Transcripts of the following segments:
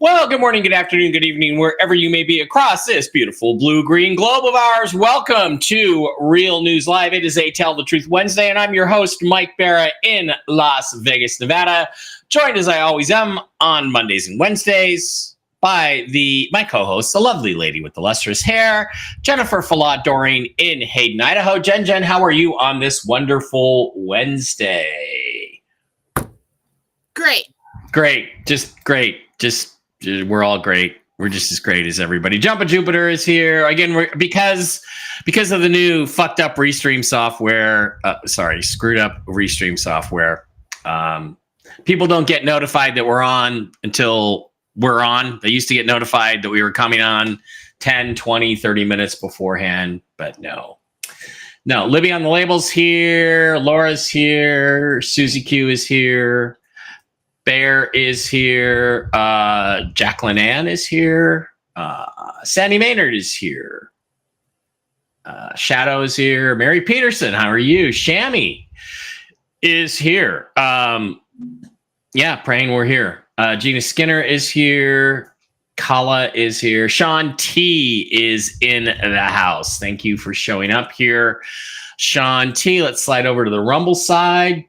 Well, good morning, good afternoon, good evening, wherever you may be across this beautiful blue-green globe of ours. Welcome to Real News Live. It is a Tell the Truth Wednesday, and I'm your host, Mike Barra, in Las Vegas, Nevada. Joined as I always am on Mondays and Wednesdays by my co-host, the lovely lady with the lustrous hair, Jennifer Falad-Doring in Hayden, Idaho. Jen, how are you on this wonderful Wednesday? Great. Just great. We're all great. We're just as great as everybody. Jumpa Jupiter is here again. Because of the new fucked up Restream software. Screwed up Restream software. People don't get notified that we're on until we're on. They used to get notified that we were coming on 10, 20, 30 minutes beforehand, but no. Libby on the label's here. Laura's here. Susie Q is here. Bear is here. Jacqueline Ann is here. Sandy Maynard is here. Shadow is here. Mary Peterson, how are you? Shammy is here. Praying we're here. Gina Skinner is here. Kala is here. Sean T is in the house. Thank you for showing up here, Sean T. Let's slide over to the Rumble side.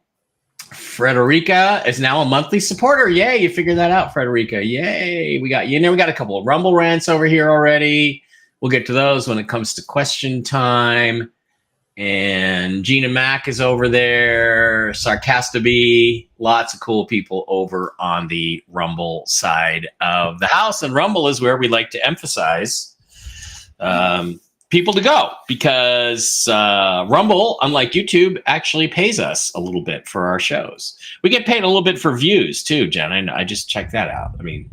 Frederica is now a monthly supporter. Yay, you figured that out, Frederica. Yay. We got a couple of Rumble rants over here already. We'll get to those when it comes to question time. And Gina Mack is over there. Sarcastaby. Lots of cool people over on the Rumble side of the house. And Rumble is where we like to emphasize people to go, because Rumble, unlike YouTube, actually pays us a little bit for our shows. We get paid a little bit for views too, Jen. I just checked that out. I mean,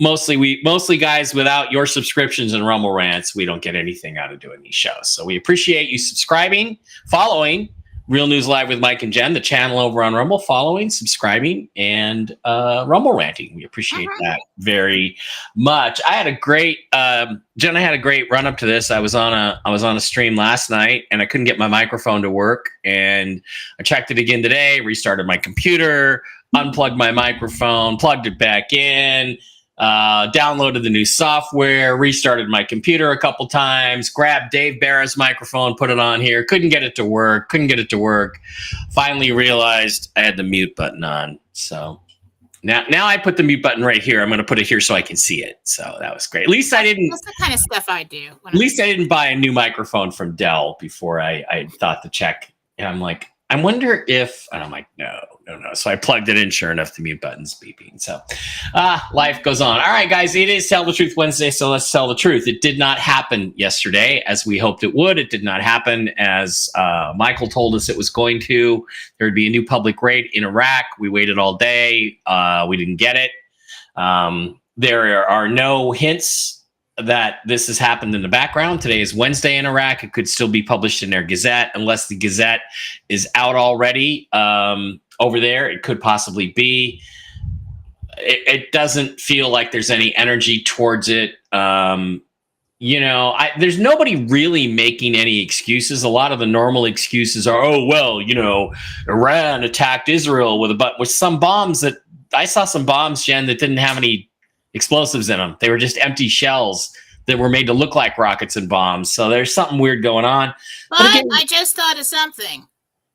mostly guys, without your subscriptions and Rumble rants, we don't get anything out of doing these shows. So we appreciate you subscribing, following Real News Live with Mike and Jen, the channel over on Rumble, following, subscribing, and Rumble ranting. We appreciate that very much. I had a great Jen. I had a great run up to this. I was on a stream last night, and I couldn't get my microphone to work. And I checked it again today. Restarted my computer, unplugged my microphone, plugged it back in. Downloaded the new software, restarted my computer a couple times, grabbed Dave Barra's microphone, put it on here, couldn't get it to work. Finally realized I had the mute button on. So now I put the mute button right here. I'm going to put it here so I can see it. So that was great. At least I didn't. That's the kind of stuff I do. At least I didn't buy a new microphone from Dell before I thought to check. And I'm like, I wonder if, and I'm like, no. So I plugged it in. Sure enough, the mute button's beeping. So life goes on. All right, guys, it is Tell the Truth Wednesday, so let's tell the truth. It did not happen yesterday as we hoped it would. It did not happen as Michael told us it was going to. There would be a new public raid in Iraq. We waited all day. We didn't get it. There are no hints that this has happened in the background. Today is Wednesday in Iraq. It could still be published in their Gazette unless the Gazette is out already. Over there, it could possibly be. It doesn't feel like there's any energy towards it. There's nobody really making any excuses. A lot of the normal excuses are, Iran attacked Israel with some bombs that I saw some bombs, Jen, that didn't have any explosives in them. They were just empty shells that were made to look like rockets and bombs. So there's something weird going on. But again, I just thought of something.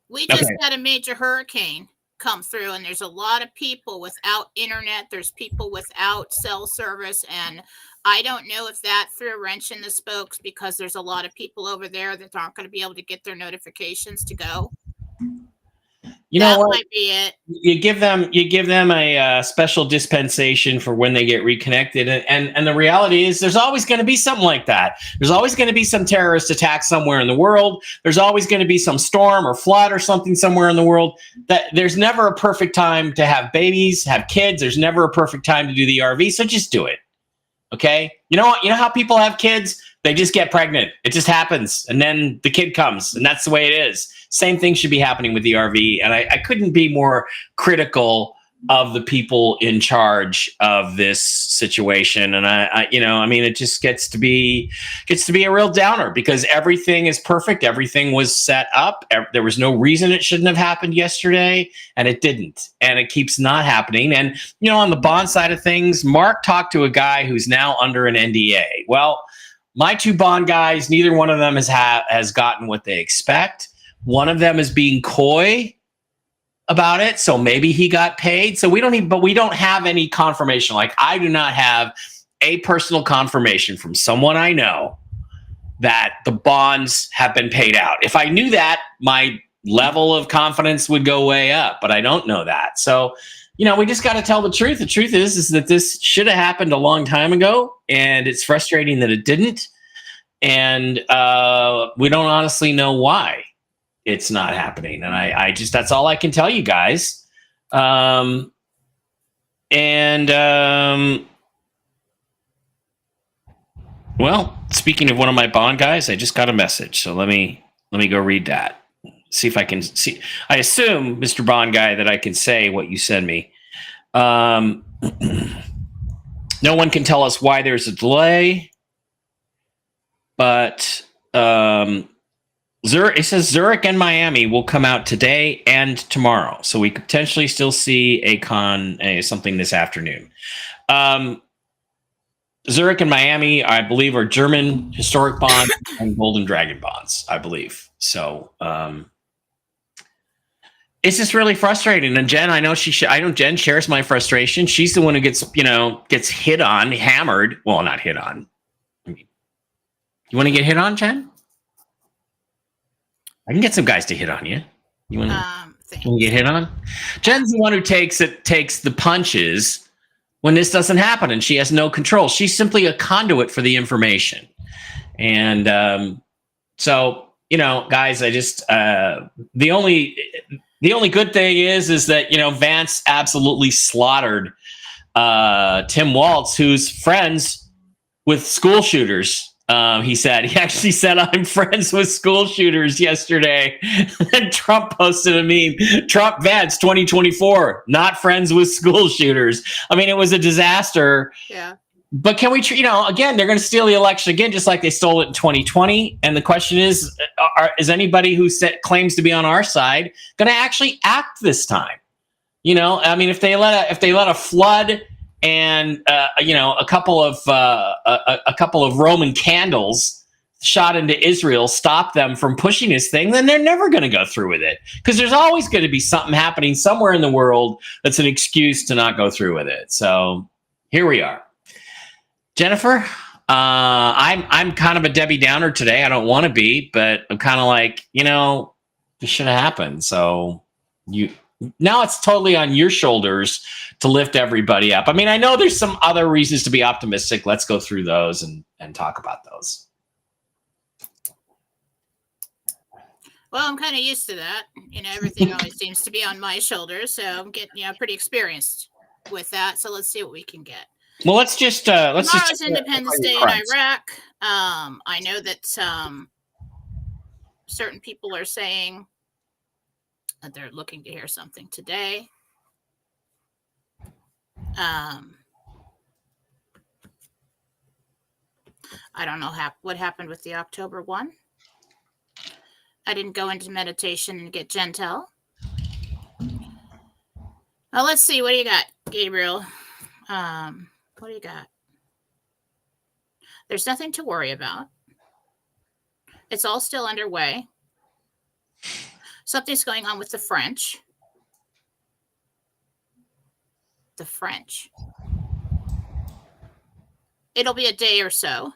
We just had a major hurricane come through, and there's a lot of people without internet. There's people without cell service, and I don't know if that threw a wrench in the spokes, because there's a lot of people over there that aren't going to be able to get their notifications to go. That might be it. You give them a special dispensation for when they get reconnected, and the reality is there's always going to be something like that. There's always going to be some terrorist attack somewhere in the world. There's always going to be some storm or flood or something somewhere in the world. That there's never a perfect time to have babies, have kids. There's never a perfect time to do the RV. So just do it. Okay. You know what? You know how people have kids? They just get pregnant. It just happens. And then the kid comes, and that's the way it is. Same thing should be happening with the RV. And I couldn't be more critical of the people in charge of this situation. And I mean, it just gets to be a real downer because everything is perfect. Everything was set up. There was no reason it shouldn't have happened yesterday, and it didn't. And it keeps not happening. And, on the bond side of things, Mark talked to a guy who's now under an NDA. Well, my two bond guys, neither one of them has gotten what they expect. One of them is being coy about it, so maybe he got paid. So we don't have any confirmation. Like, I do not have a personal confirmation from someone I know that the bonds have been paid out. If I knew that, my level of confidence would go way up, but I don't know that. So, we just got to tell the truth. The truth is that this should have happened a long time ago, and it's frustrating that it didn't. And we don't honestly know why it's not happening. And I just, that's all I can tell you guys. Well, speaking of one of my bond guys, I just got a message. So let me go read that. See if I can see. I assume, Mr. Bond guy, that I can say what you sent me. No one can tell us why there's a delay, but it says Zurich and Miami will come out today and tomorrow, so we could potentially still see something this afternoon. Zurich and Miami, I believe, are German historic bonds and Golden Dragon bonds, I believe. So it's just really frustrating. And Jen, I know Jen shares my frustration. She's the one who gets hit on, hammered. Well, not hit on. I mean, you want to get hit on, Jen? I can get some guys to hit on you. You want to get hit on? Jen's the one who takes the punches when this doesn't happen, and she has no control. She's simply a conduit for the information. And so, guys, I just the only good thing is that Vance absolutely slaughtered Tim Walz, who's friends with school shooters. He actually said, I'm friends with school shooters yesterday. And Trump posted a meme, Trump Vance 2024, not friends with school shooters. I mean, it was a disaster. Yeah. But can we, again, they're going to steal the election again, just like they stole it in 2020. And the question is anybody who claims to be on our side going to actually act this time? I mean, if they let a flood and a couple of Roman candles shot into Israel stop them from pushing this thing, then they're never going to go through with it, because there's always going to be something happening somewhere in the world that's an excuse to not go through with it. So here we are. Jennifer, I'm kind of a Debbie Downer today. I don't want to be, but I'm kind of like, this should have happened. So now it's totally on your shoulders to lift everybody up. I mean, I know there's some other reasons to be optimistic. Let's go through those and talk about those. Well, I'm kind of used to that. Everything always seems to be on my shoulders. So I'm getting, pretty experienced with that. So let's see what we can get. Well, tomorrow's Independence Day in Iraq. I know that certain people are saying that they're looking to hear something today. I don't know what happened with the October 1. I didn't go into meditation and get gentle. Well, let's see. What do you got, Gabriel? What do you got? There's nothing to worry about. It's all still underway. Something's going on with the French. The French. It'll be a day or so.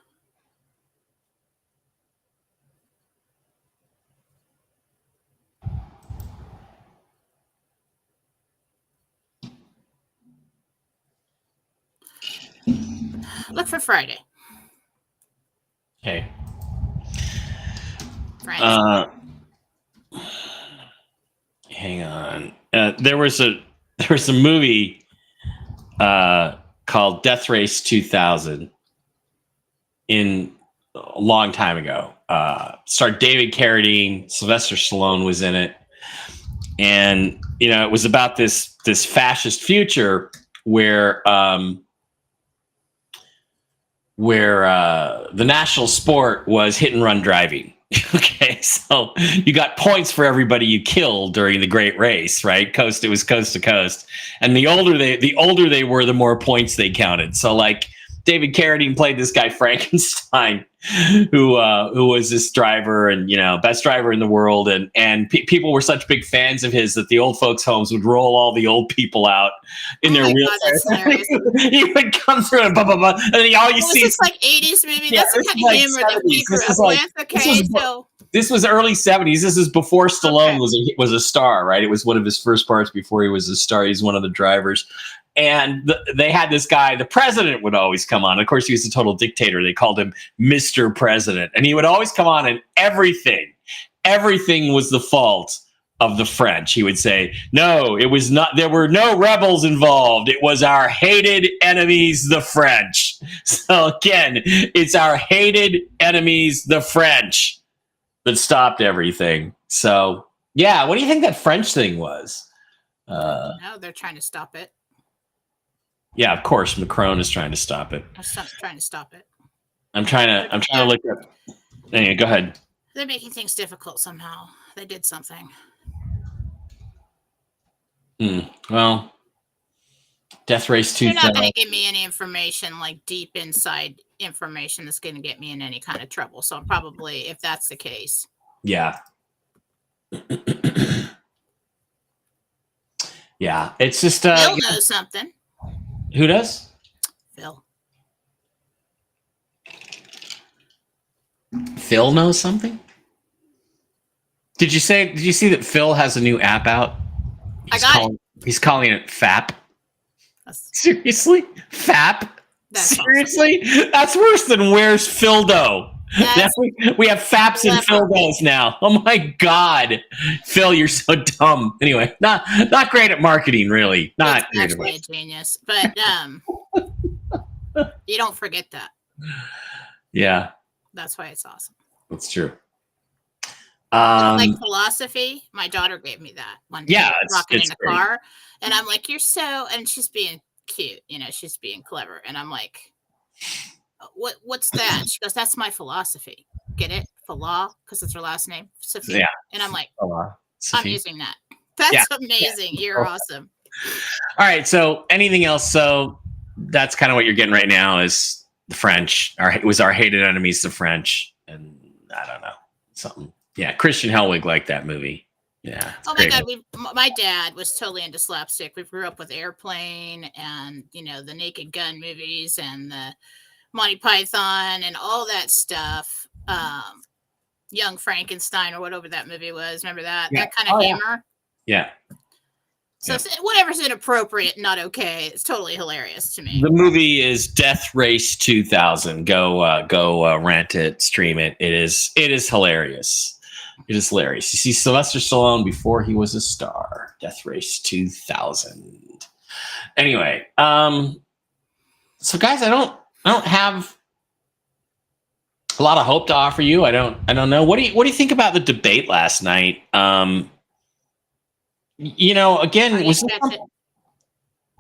Look for Friday. Okay. Hang on. There was a movie called Death Race 2000 a long time ago. Starred David Carradine. Sylvester Stallone was in it. and it was about this fascist future where the national sport was hit and run driving. Okay, so you got points for everybody you killed during the Great Race, right? It was coast to coast, and the older they were, the more points they counted. So, like, David Carradine played this guy Frankenstein, who was this driver, and best driver in the world, and people were such big fans of his that the old folks' homes would roll all the old people out in their wheelchairs. He would come through and blah blah blah, and then all you see is like 80s movie. That's the kind of humor that we grew up with. Okay, so this was early 70s. This is before Stallone was a star, right? It was one of his first parts before he was a star. He's one of the drivers. And they had this guy, the president would always come on. Of course, he was a total dictator. They called him Mr. President. And he would always come on, and everything was the fault of the French. He would say, no, it was not. There were no rebels involved. It was our hated enemies, the French. So again, it's our hated enemies, the French, that stopped everything. So yeah, what do you think that French thing was? No, they're trying to stop it. Yeah, of course, Macron is trying to stop it. Trying to stop it. I'm trying to look up. Anyway, go ahead. They're making things difficult somehow. They did something. Well, Death Race 2000. You're not going to give me any information, like deep inside information that's going to get me in any kind of trouble. So probably, if that's the case. Yeah. Yeah, it's just Phil knows something. Who does? Phil. Phil knows something? Did you see that Phil has a new app out? He's calling it FAP. Seriously? FAP? Seriously? Awesome. That's worse than Where's Phildo? We have FAPs and Phildos now. Oh my God. Phil, you're so dumb. Anyway, not great at marketing, really. Not great at marketing. A genius. But you don't forget that. Yeah. That's why it's awesome. That's true. Like philosophy, my daughter gave me that one day. Yeah, rocking in a car, and I'm like, "You're so," and she's being cute, she's being clever, and I'm like, "What's that?" She goes, "That's my philosophy." Get it? Phila, because it's her last name, Sophie. Yeah. And I'm like, I'm using that. That's amazing. Yeah. You're awesome. All right. So, anything else? So that's kind of what you're getting right now is the French. It was our hated enemies, the French, and I don't know, something. Yeah, Christian Hellwig liked that movie. Yeah. Oh my God, my dad was totally into slapstick. We grew up with Airplane and the Naked Gun movies and the Monty Python and all that stuff. Young Frankenstein or whatever that movie was. Remember that? Yeah. That kind of humor. Yeah. So whatever's inappropriate, not okay. It's totally hilarious to me. The movie is Death Race 2000. Go rent it, stream it. It is hilarious. It is hilarious. You see Sylvester Stallone before he was a star. Death Race 2000. Anyway, so guys, I don't have a lot of hope to offer you. I don't know. What do you think about the debate last night? Again, was it?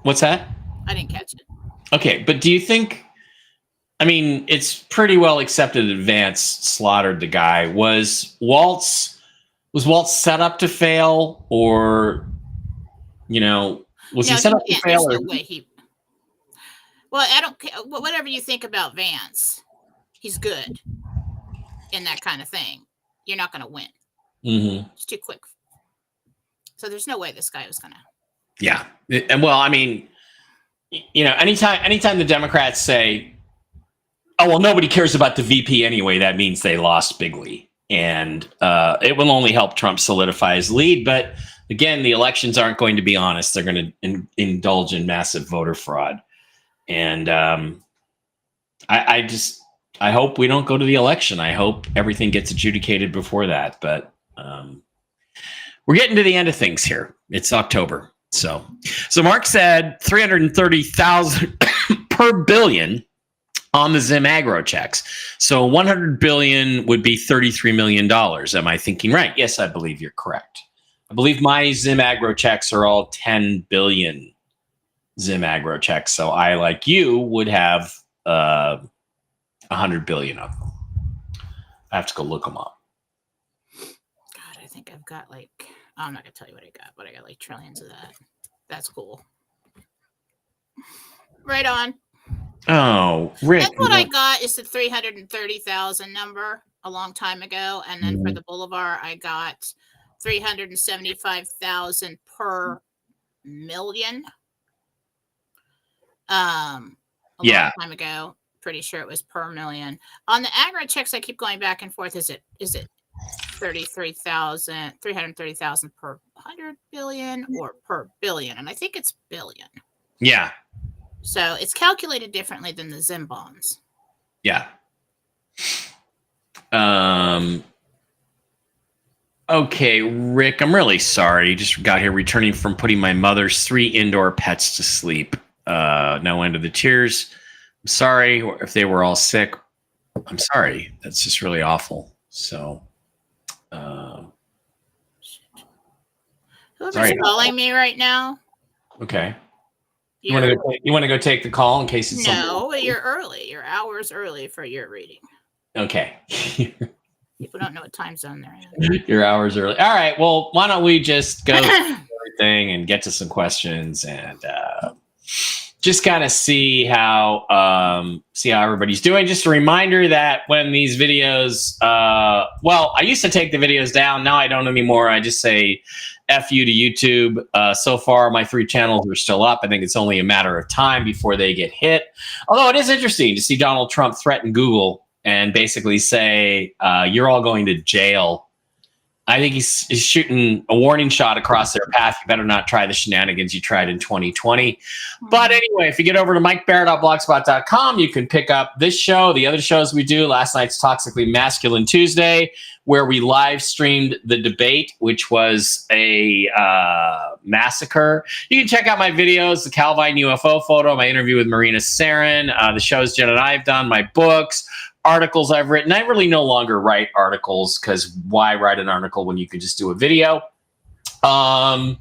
What's that? I didn't catch it. Okay, but do you think? I mean, it's pretty well accepted that Vance slaughtered the guy. Was Waltz set up to fail, or was he set up to fail? Well, I don't care. Whatever you think about Vance, he's good in that kind of thing. You're not going to win. Mm-hmm. It's too quick. So there's no way this guy was going to. Yeah, and well, I mean, anytime the Democrats say, "Oh well, nobody cares about the VP anyway," that means they lost bigly, and it will only help Trump solidify his lead. But again, the elections aren't going to be honest; they're going to indulge in massive voter fraud, and I hope we don't go to the election. I hope everything gets adjudicated before that. But we're getting to the end of things here. It's October, so Mark said 330,000 per billion on the Zim Agro checks. So 100 billion would be $33 million. Am I thinking right? Yes, I believe you're correct. believe my Zim Agro checks are all 10 billion Zim Agro checks. So I, like you, would have 100 billion of them. I have to go look them up. God, I think I've got like, I'm not gonna tell you what I got, but I got like trillions of that. That's cool. Right on. Oh, Rick. That's what I got is the 330,000 number a long time ago. And then for the Boulevard, I got 375,000 per million. A long time ago. Pretty sure it was per million. On the agro checks, I keep going back and forth. Is it 330,000 per 100 billion or per billion? And I think it's billion. Yeah. So it's calculated differently than the Zim bonds. Yeah. Okay, Rick, I'm really sorry. Just got here returning from putting my mother's 3 indoor pets to sleep. No end of the tears. I'm sorry if they were all sick. I'm sorry. That's just really awful. So, whoever's calling me right now. Okay. You want to go take the call in case it's something? You're early. You're hours early for your reading. Okay. People don't know what time zone they're in. Your hours early. All right. Well, why don't we just go through everything and get to some questions and just kind of see how everybody's doing. Just a reminder that when these videos, I used to take the videos down. Now I don't anymore. I just say F you to YouTube. So far, my 3 channels are still up. I think it's only a matter of time before they get hit. Although it is interesting to see Donald Trump threaten Google and basically say, you're all going to jail. I think he's shooting a warning shot across their path. You better not try the shenanigans you tried in 2020. Mm-hmm. But anyway, if you get over to MikeBarrett.blogspot.com, you can pick up this show, the other shows we do, last night's Toxically Masculine Tuesday, where we live streamed the debate, which was a massacre. You can check out my videos, the Calvine UFO photo, my interview with Marina Sarin, the shows Jen and I have done, my books, articles I've written. I really no longer write articles because why write an article when you could just do a video? And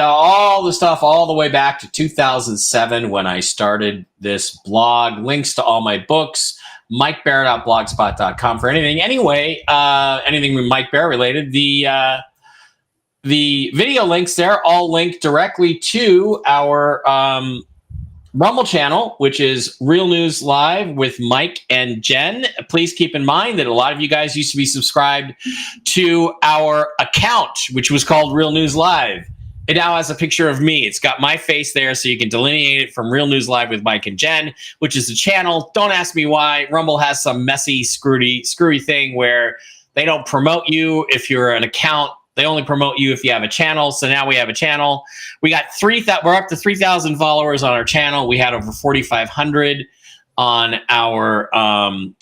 all the stuff all the way back to 2007 when I started this blog. Links to all my books, MikeBarrett.blogspot.com for anything. Anyway, anything with Mike Barrett related. The video links there all link directly to our Rumble channel, which is Real News Live with Mike and Jen. Please keep in mind that a lot of you guys used to be subscribed to our account, which was called Real News Live. It now has a picture of me. It's got my face there, so you can delineate it from Real News Live with Mike and Jen, which is the channel. Don't ask me why. Rumble has some messy, screwy thing where they don't promote you if you're an account. They only promote you if you have a channel. So now we have a channel. We got we're up to 3,000 followers on our channel. We had over 4,500 on our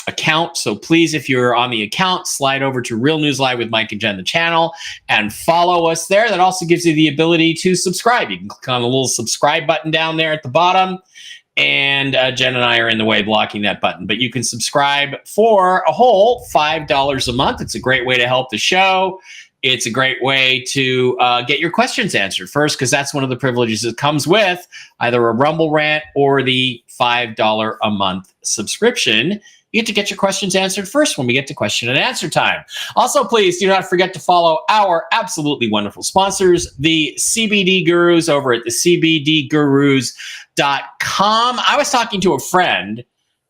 account. So please, if you're on the account, slide over to Real News Live with Mike and Jen, the channel, and follow us there. That also gives you the ability to subscribe. You can click on the little subscribe button down there at the bottom. And Jen and I are in the way blocking that button. But you can subscribe for a whole $5 a month. It's a great way to help the show. It's a great way to get your questions answered first, because that's one of the privileges that comes with either a Rumble rant or the $5 a month subscription. You get to get your questions answered first when we get to question and answer time. Also, please do not forget to follow our absolutely wonderful sponsors, the CBD Gurus over at the CBDGurus.com. I was talking to a friend.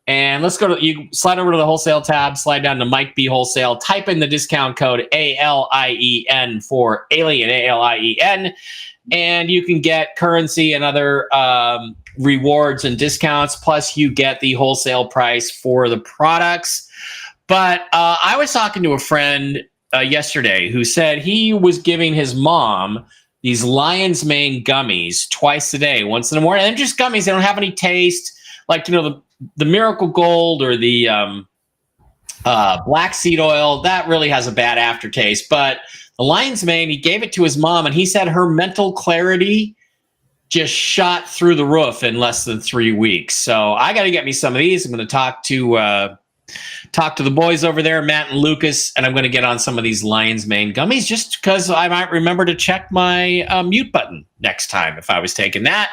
And let's go to, you slide over to the wholesale tab, slide down to Mike B Wholesale, type in the discount code ALIEN for alien, ALIEN, and you can get currency and other rewards and discounts. Plus you get the wholesale price for the products. But I was talking to a friend yesterday who said he was giving his mom these Lion's Mane gummies twice a day, once in the morning. And they're just gummies. They don't have any taste. Like, you know, the Miracle Gold or the black seed oil, that really has a bad aftertaste. But the Lion's Mane, he gave it to his mom, and he said her mental clarity just shot through the roof in less than 3 weeks. So I got to get me some of these. I'm going to talk to talk to the boys over there, Matt and Lucas, and I'm going to get on some of these Lion's Mane gummies just because I might remember to check my mute button next time if I was taking that.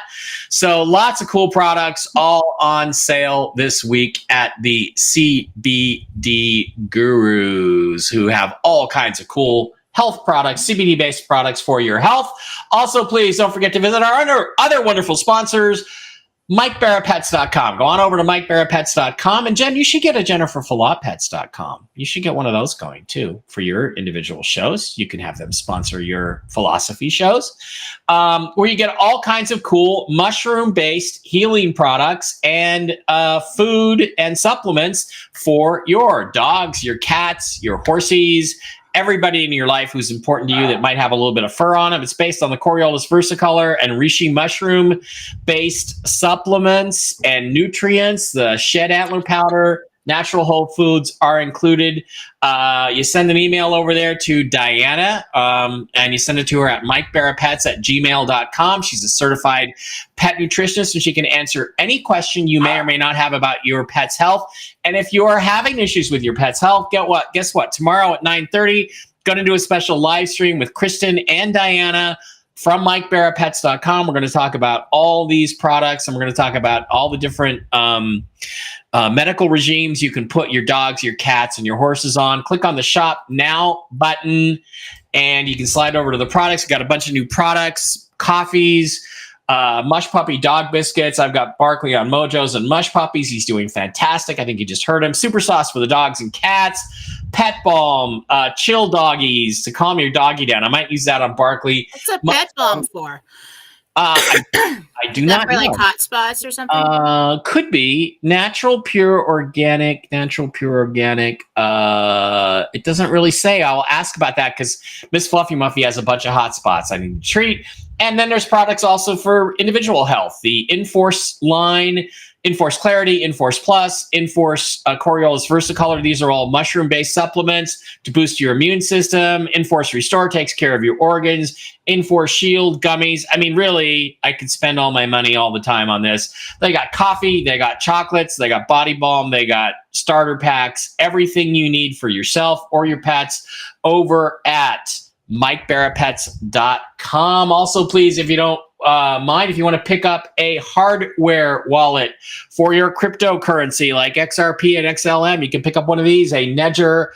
So lots of cool products all on sale this week at the CBD Gurus, who have all kinds of cool health products, CBD-based products for your health. Also, please don't forget to visit our other wonderful sponsors, MikeBarraPets.com. Go on over to MikeBarraPets.com. And Jen, you should get a JenniferFalloutPets.com. You should get one of those going too for your individual shows. You can have them sponsor your philosophy shows, where you get all kinds of cool mushroom-based healing products and food and supplements for your dogs, your cats, your horsies, everybody in your life who's important to you that might have a little bit of fur on them. It's based on the Coriolis versicolor and reishi mushroom-based supplements and nutrients. The shed antler powder, natural whole foods are included. You send an email over there to Diana, and you send it to her at MikeBarraPets@gmail.com. She's a certified pet nutritionist, and she can answer any question you may or may not have about your pet's health. And if you are having issues with your pet's health, guess what? Tomorrow at 9:30, going to do a special live stream with Kristen and Diana from MikeBarraPets.com. We're going to talk about all these products, and we're going to talk about all the different medical regimes you can put your dogs, your cats, and your horses on. Click on the Shop Now button, and you can slide over to the products. We've got a bunch of new products, coffees, Mush Puppy dog biscuits. I've got Barkley on Mojos and Mush Puppies. He's doing fantastic. I think you just heard him. Super sauce for the dogs and cats. Pet balm, chill doggies to calm your doggy down. I might use that on Barkley. What's a pet balm for? I do not for know. Like hot spots or something? Could be natural, pure, organic. It doesn't really say. I'll ask about that because Miss Fluffy Muffy has a bunch of hot spots I need to treat. And then there's products also for individual health. The Enforce line, Enforce Clarity, Enforce Plus, Enforce Coriolis versicolor. These are all mushroom-based supplements to boost your immune system. Enforce Restore takes care of your organs. Enforce Shield gummies. I mean, really, I could spend all my money all the time on this. They got coffee, they got chocolates, they got body balm, they got starter packs, everything you need for yourself or your pets over at MikeBarraPets.com. Also, please, if you don't mind, if you want to pick up a hardware wallet for your cryptocurrency like XRP and XLM, you can pick up one of these, a Ledger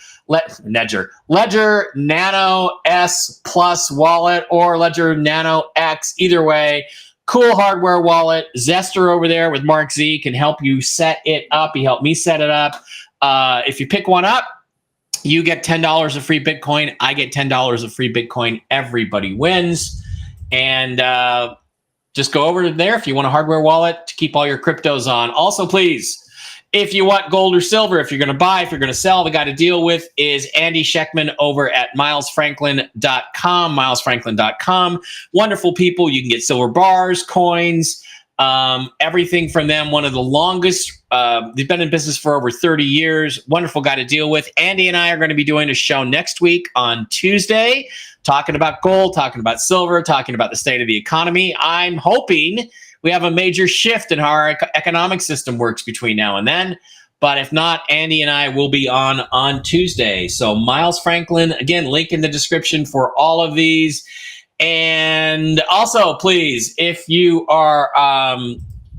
Nano S Plus wallet or Ledger Nano X. Either way, cool hardware wallet. Zester over there with Mark Z can help you set it up. He helped me set it up. If you pick one up, you get $10 of free Bitcoin. I get $10 of free Bitcoin. Everybody wins. And just go over to there if you want a hardware wallet to keep all your cryptos on. Also, please, if you want gold or silver, if you're going to buy, if you're going to sell, the guy to deal with is Andy Scheckman over at milesfranklin.com. Milesfranklin.com. Wonderful people. You can get silver bars, coins, everything from them. One of the longest. They've been in business for over 30 years. Wonderful guy to deal with. Andy and I are going to be doing a show next week on Tuesday, talking about gold, talking about silver, talking about the state of the economy. I'm hoping we have a major shift in how our economic system works between now and then. But if not, Andy and I will be on Tuesday. So Miles Franklin, again, link in the description for all of these. And also, please, if you are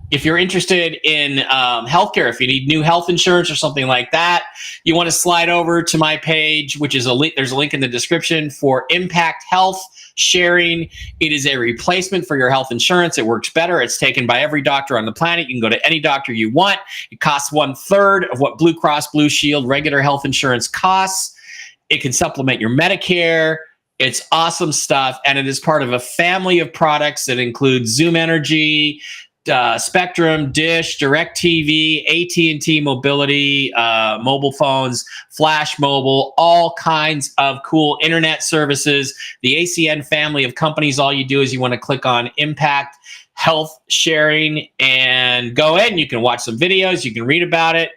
if you're interested in healthcare, if you need new health insurance or something like that, you want to slide over to my page, which is a link. There's a link in the description for Impact Health Sharing. It is a replacement for your health insurance. It works better. It's taken by every doctor on the planet. You can go to any doctor you want. It costs 1/3 of what Blue Cross Blue Shield regular health insurance costs. It can supplement your Medicare. It's awesome stuff. And it is part of a family of products that include Zoom Energy, Spectrum, Dish, DirecTV, AT&T Mobility, mobile phones, Flash Mobile, all kinds of cool internet services. The ACN family of companies, all you do is you want to click on Impact Health Sharing and go in. You can watch some videos, you can read about it,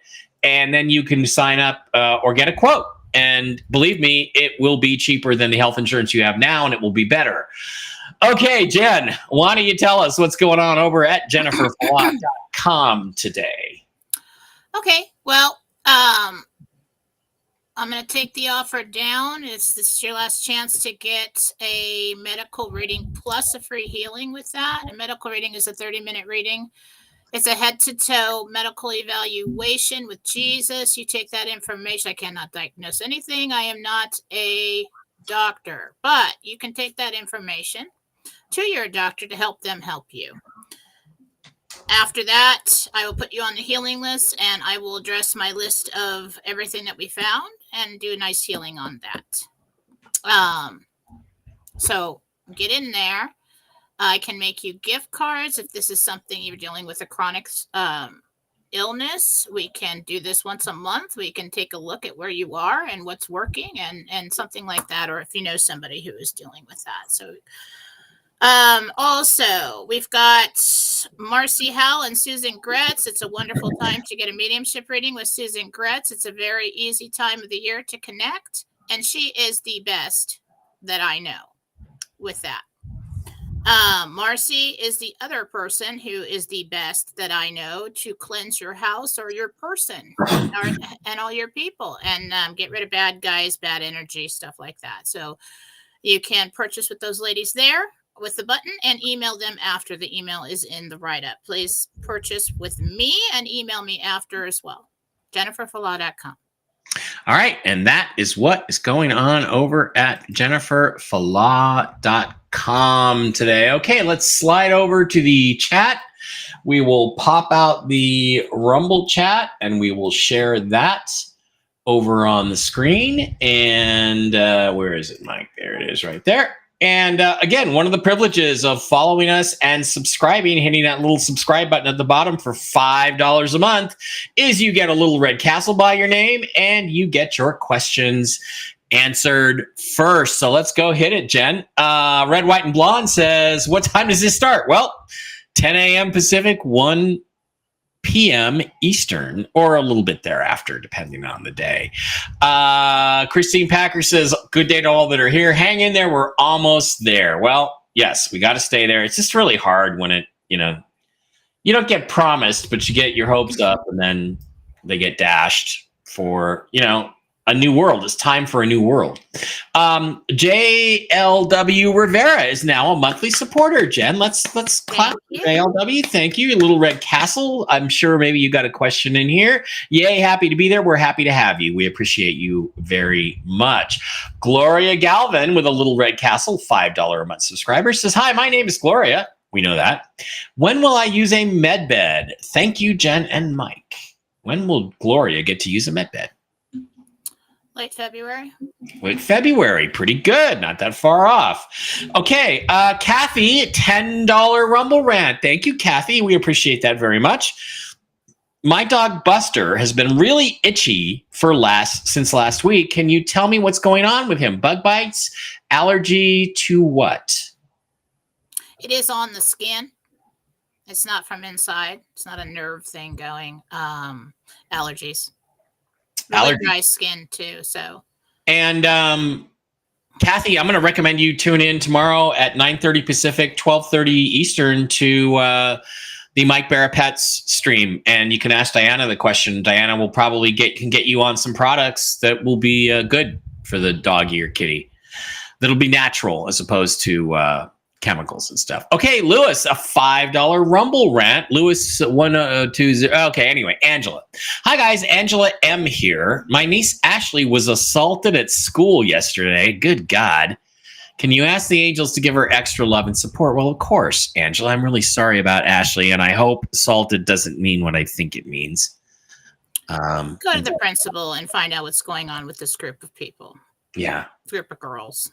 and then you can sign up or get a quote. And believe me, it will be cheaper than the health insurance you have now, and it will be better. Okay, Jen, why don't you tell us what's going on over at JenniferFallout.com today? Okay, well, Um, I'm going to take the offer down. This is your last chance to get a medical reading plus a free healing with that. A medical reading is a 30-minute reading. It's a head-to-toe medical evaluation with Jesus. You take that information. I cannot diagnose anything. I am not a doctor, but you can take that information to your doctor to help them help you. After that, I will put you on the healing list, and I will address my list of everything that we found and do a nice healing on that. So get in there. I can make you gift cards if this is something you're dealing with a chronic illness. We can do this once a month. We can take a look at where you are and what's working and something like that, or if you know somebody who is dealing with that. So also, we've got Marcy Howell and Susan Gretz. It's a wonderful time to get a mediumship reading with Susan Gretz. It's a very easy time of the year to connect, and she is the best that I know with that. Marcy is the other person who is the best that I know to cleanse your house or your person and all your people and get rid of bad guys, bad energy, stuff like that. So you can purchase with those ladies there with the button and email them after. The email is in the write-up. Please purchase with me and email me after as well. JenniferFallah.com. All right. And that is what is going on over at JenniferFallah.com today. Okay, let's slide over to the chat. We will pop out the Rumble chat and we will share that over on the screen. And where is it, Mike? There it is right there. And again, one of the privileges of following us and subscribing, hitting that little subscribe button at the bottom for $5 a month, is you get a little red castle by your name and you get your questions answered first. So let's go hit it, Jen. Red, White, and Blonde says, what time does this start? Well, 10 a.m. Pacific, 1 p.m. Eastern, or a little bit thereafter, depending on the day. Christine Packer says, good day to all that are here. Hang in there. We're almost there. Well, yes, we got to stay there. It's just really hard when it, you don't get promised, but you get your hopes up and then they get dashed for, a new world. It's time for a new world. JLW Rivera is now a monthly supporter. Jen, let's clap. JLW, thank you. Little Red Castle. I'm sure maybe you got a question in here. Yay, happy to be there. We're happy to have you. We appreciate you very much. Gloria Galvin with a Little Red Castle, $5 a month subscriber, says, hi, my name is Gloria. We know that. When will I use a med bed? Thank you, Jen and Mike. When will Gloria get to use a med bed? Late February. Late February. Pretty good. Not that far off. Okay. Kathy, $10 Rumble rant. Thank you, Kathy. We appreciate that very much. My dog Buster has been really itchy since last week. Can you tell me what's going on with him? Bug bites? Allergy to what? It is on the skin. It's not from inside. It's not a nerve thing going. Allergies. Really dry skin too. So. And Kathy, I'm going to recommend you tune in tomorrow at 9:30 Pacific, 12:30 Eastern to the Mike Barapets stream, and you can ask Diana the question. Diana will probably can get you on some products that will be good for the doggy or kitty. That'll be natural as opposed to chemicals and stuff. Okay, Lewis, a $5 Rumble rant. Lewis 120. Okay, anyway, Angela. Hi guys, Angela M here. My niece Ashley was assaulted at school yesterday. Good God. Can you ask the angels to give her extra love and support? Well, of course, Angela. I'm really sorry about Ashley, and I hope assaulted doesn't mean what I think it means. Go to the principal and find out what's going on with this group of people. Yeah. Group of girls.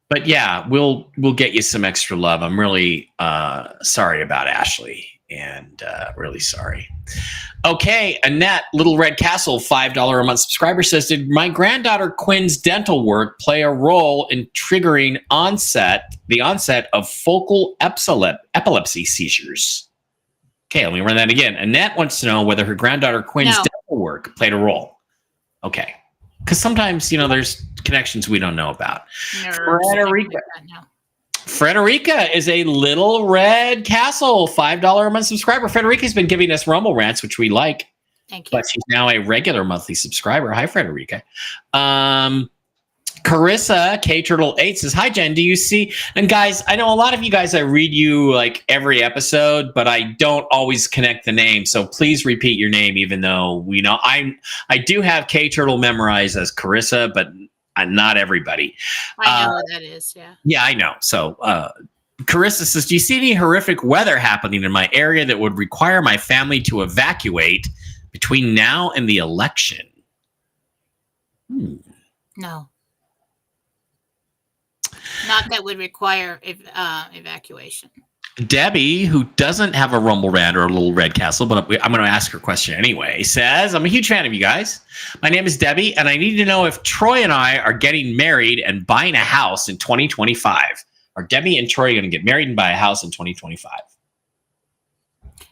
But yeah, we'll get you some extra love. I'm really sorry about Ashley, and really sorry. Okay, Annette, Little Red Castle, $5 a month subscriber says, did my granddaughter Quinn's dental work play a role in triggering the onset of focal epilepsy seizures? Okay, let me run that again. Annette wants to know whether her granddaughter Quinn's dental work played a role. Okay. Because sometimes, there's connections we don't know about. Frederica is a Little Red Castle, $5 a month subscriber. Frederica's been giving us Rumble rants, which we like. Thank you. But she's now a regular monthly subscriber. Hi, Frederica. Carissa K Turtle 8 says, "Hi Jen, do you see?" And guys, I know a lot of you guys, I read you like every episode, but I don't always connect the name. So please repeat your name, even though we know I do have K Turtle memorized as Carissa, but not everybody. I know what that is. Yeah. Yeah, I know. So Carissa says, "Do you see any horrific weather happening in my area that would require my family to evacuate between now and the election?" No. Not that would require evacuation. Debbie, who doesn't have a Rumble Rant or a Little Red Castle, but I'm going to ask her question anyway, says, "I'm a huge fan of you guys. My name is Debbie, and I need to know if Troy and I are getting married and buying a house in 2025. Are Debbie and Troy going to get married and buy a house in 2025?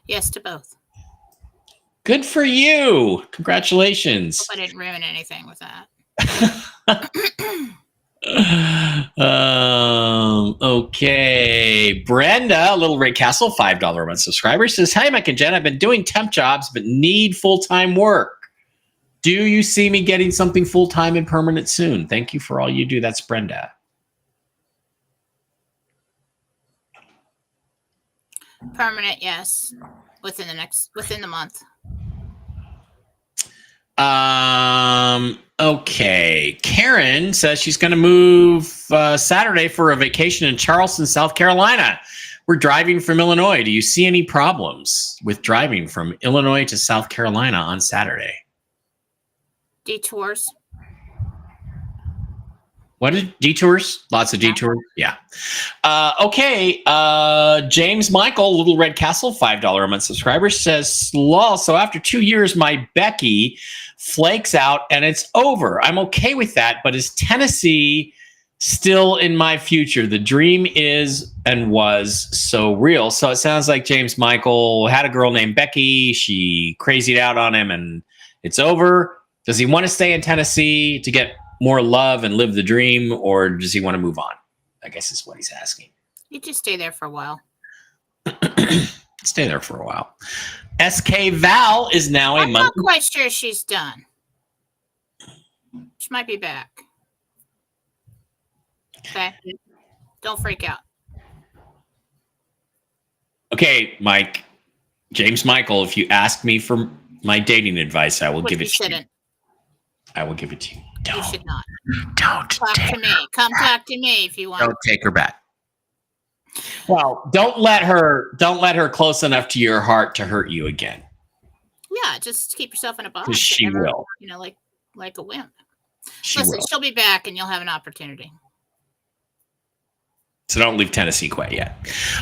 Yes to both. Good for you. Congratulations. Hope I didn't ruin anything with that. Okay. Brenda, Little Red Castle, $5 a month subscriber, says, "Hi, Mike and Jen. I've been doing temp jobs, but need full-time work. Do you see me getting something full-time and permanent soon? Thank you for all you do." That's Brenda. Permanent, yes. Within the month. Okay. Karen says she's going to move Saturday for a vacation in Charleston, South Carolina. We're driving from Illinois. Do you see any problems with driving from Illinois to South Carolina on Saturday? Detours. What is detours? Lots of detours. Yeah. Okay. James Michael, Little Red Castle, $5 a month subscriber, says, "Lol, so after 2 years, my Becky flakes out and it's over. I'm okay with that, but is Tennessee still in my future? The dream is and was so real." So it sounds like James Michael had a girl named Becky. She crazied out on him and it's over. Does he want to stay in Tennessee to get more love and live the dream, or does he want to move on? I guess is what he's asking. You just stay there for a while. Stay there for a while. SK Val is now a I'm month. not quite sure she's done. She might be back. Okay. Don't freak out. Okay, Mike. James Michael, if you ask me for my dating advice, I will give it to you. I will give it to you. You should not. Don't talk to me. Come talk to me if you want. Don't take her back. Well, don't let her close enough to your heart to hurt you again. Yeah, just keep yourself in a box. She will. You know, like a wimp. Listen, she'll be back and you'll have an opportunity. So don't leave Tennessee quite yet.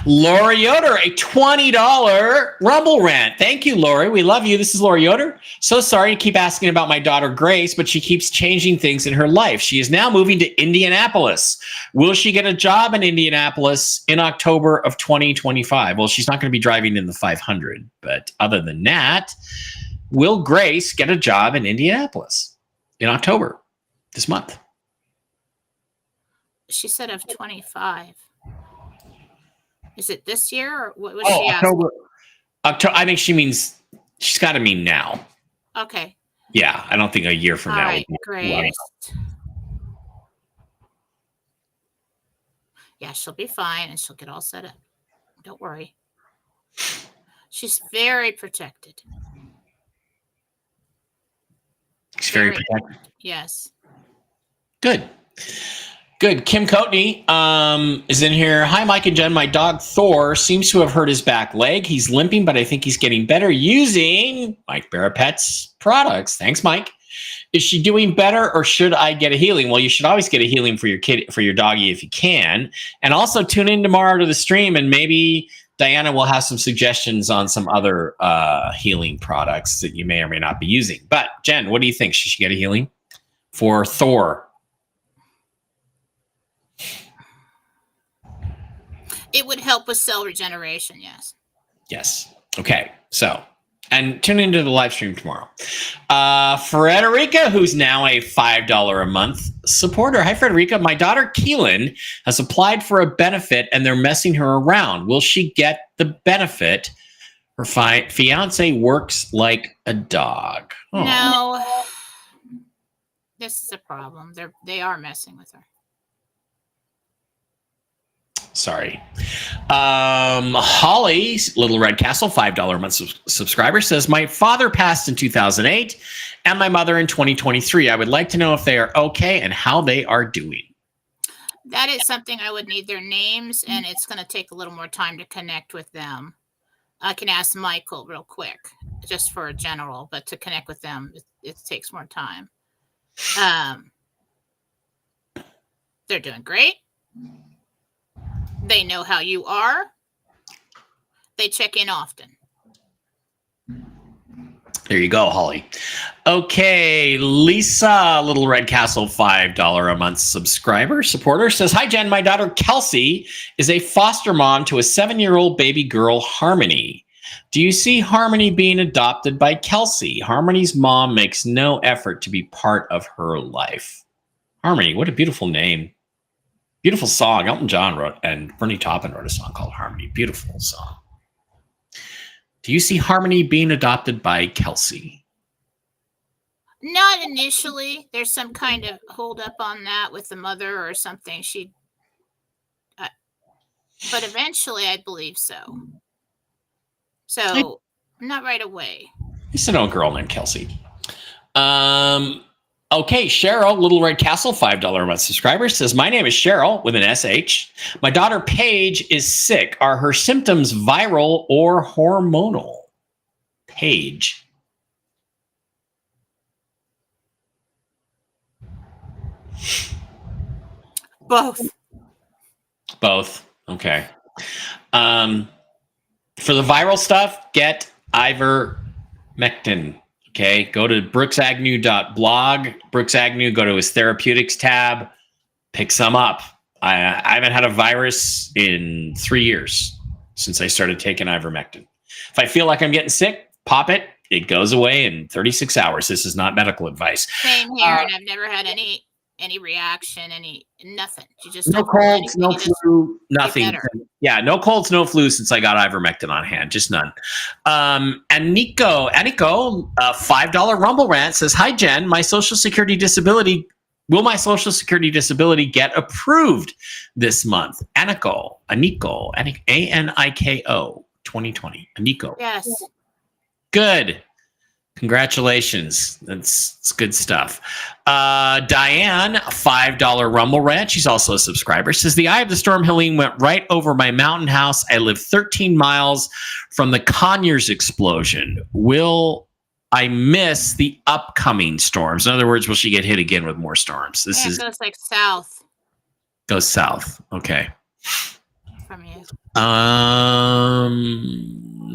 Lori Yoder, a $20 Rumble Rant. Thank you, Lori. We love you. This is Lori Yoder. So sorry to keep asking about my daughter, Grace, but she keeps changing things in her life. She is now moving to Indianapolis. Will she get a job in Indianapolis in October of 2025? Well, she's not going to be driving in the 500. But other than that, will Grace get a job in Indianapolis in October this month? She said of 25. Is it this year or what was she asking? October. I think she means she's got to mean now. Okay. Yeah, I don't think a year from now. All right, great. Yeah, she'll be fine and she'll get all set up. Don't worry. She's very protected. She's very protected. Yes. Good. Good. Kim Coatney is in here. "Hi, Mike and Jen. My dog Thor seems to have hurt his back leg. He's limping, but I think he's getting better using Mike Barapet's products. Thanks, Mike. Is she doing better, or should I get a healing?" Well, you should always get a healing for your doggy if you can. And also tune in tomorrow to the stream, and maybe Diana will have some suggestions on some other healing products that you may or may not be using. But Jen, what do you think? She should get a healing for Thor? It would help with cell regeneration, yes. Yes. Okay. So, and tune into the live stream tomorrow. Frederica, who's now a $5 a month supporter. Hi, Frederica. My daughter, Keelan, has applied for a benefit and they're messing her around. Will she get the benefit Her fiance works like a dog. Oh. No, this is a problem. They are messing with her. Sorry. Holly, Little Red Castle, $5 a month subscriber, says, my father passed in 2008 and my mother in 2023. I would like to know if they are okay and how they are doing. That is something I would need their names, and it's going to take a little more time to connect with them. I can ask Michael real quick, just for a general, but to connect with them, it takes more time. They're doing great. They know how you are. They check in often. There you go, Holly. Okay, Lisa, Little Red Castle, $5 a month supporter, says, hi, Jen. My daughter, Kelsey, is a foster mom to a 7-year-old baby girl, Harmony. Do you see Harmony being adopted by Kelsey? Harmony's mom makes no effort to be part of her life. Harmony, what a beautiful name. Beautiful song. Elton John wrote, and Bernie Taupin wrote a song called Harmony. Beautiful song. Do you see Harmony being adopted by Kelsey? Not initially. There's some kind of hold up on that with the mother or something. But eventually, I believe so. So, not right away. It's an old girl named Kelsey. Okay, Cheryl, Little Red Castle, $5 a month subscriber, says, my name is Cheryl with an SH. My daughter Paige is sick. Are her symptoms viral or hormonal? Paige. Both. Okay. For the viral stuff, get ivermectin. Okay, go to brooksagnew.blog. Brooks Agnew, go to his therapeutics tab, pick some up. I haven't had a virus in 3 years since I started taking ivermectin. If I feel like I'm getting sick, pop it. It goes away in 36 hours. This is not medical advice. Same here, and I've never had any reaction, nothing. You just no colds, no flu, nothing. Yeah, no colds, no flu since I got ivermectin on hand, just none. And Nico, $5 Rumble rant says, hi, Jen, will my Social Security disability get approved this month? Aniko, A-N-I-K-O, 2020. Aniko. Yes. Good. Congratulations. That's good stuff. Diane, $5 Rumble rant. She's also a subscriber. Says, the eye of the storm, Helene, went right over my mountain house. I live 13 miles from the Conyers explosion. Will I miss the upcoming storms? In other words, will she get hit again with more storms? It goes like south. Goes south. Okay. From you.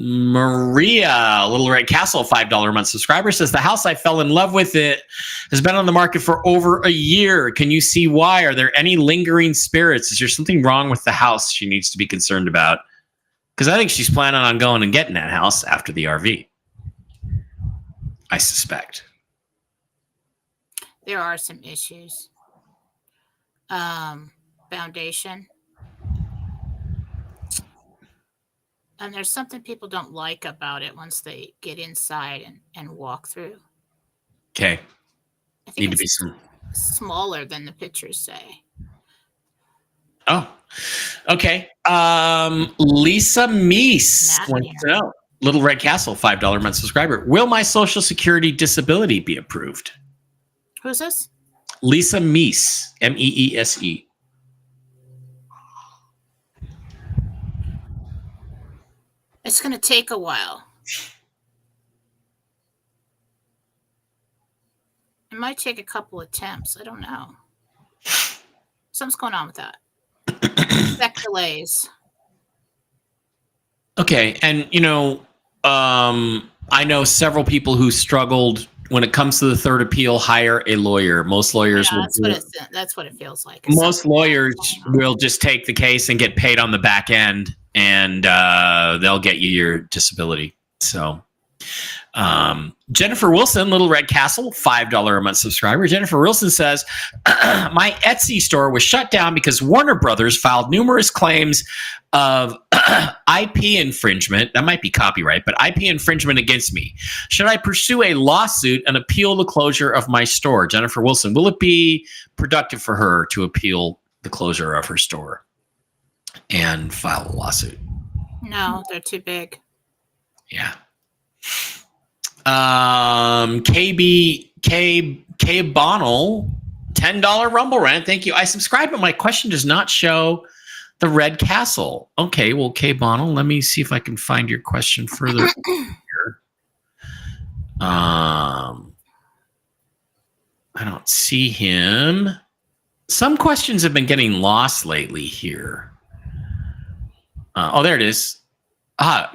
Maria, Little Red Castle, $5 a month subscriber, says, the house I fell in love with it has been on the market for over a year. Can you see why? Are there any lingering spirits? Is there something wrong with the house she needs to be concerned about? Because I think she's planning on going and getting that house after the RV. I suspect. There are some issues. Foundation. And there's something people don't like about it once they get inside and walk through. Okay. I think it's smaller than the pictures say. Oh, okay. Lisa Meese wants to know, Little Red Castle, $5 a month subscriber. Will my Social Security disability be approved? Who's this? Lisa Meese, M-E-E-S-E. It's going to take a while. It might take a couple attempts. I don't know. Something's going on with that. Spec delays. Okay. And, I know several people who struggled when it comes to the third appeal. Hire a lawyer. Most lawyers that's what it feels like. Most lawyers will just take the case and get paid on the back end, and they'll get you your disability. So Jennifer Wilson, Little Red Castle, $5 a month subscriber. Jennifer Wilson says, my Etsy store was shut down because Warner Brothers filed numerous claims of IP infringement. That might be copyright, but IP infringement against me. Should I pursue a lawsuit and appeal the closure of my store? Jennifer Wilson, will it be productive for her to appeal the closure of her store and file a lawsuit? No, they're too big. Yeah. K Bonnell, $10 Rumble rant. Thank you. I subscribed, but my question does not show the red castle. Okay, well, K Bonnell, let me see if I can find your question further here. I don't see him. Some questions have been getting lost lately here. Oh, there it is.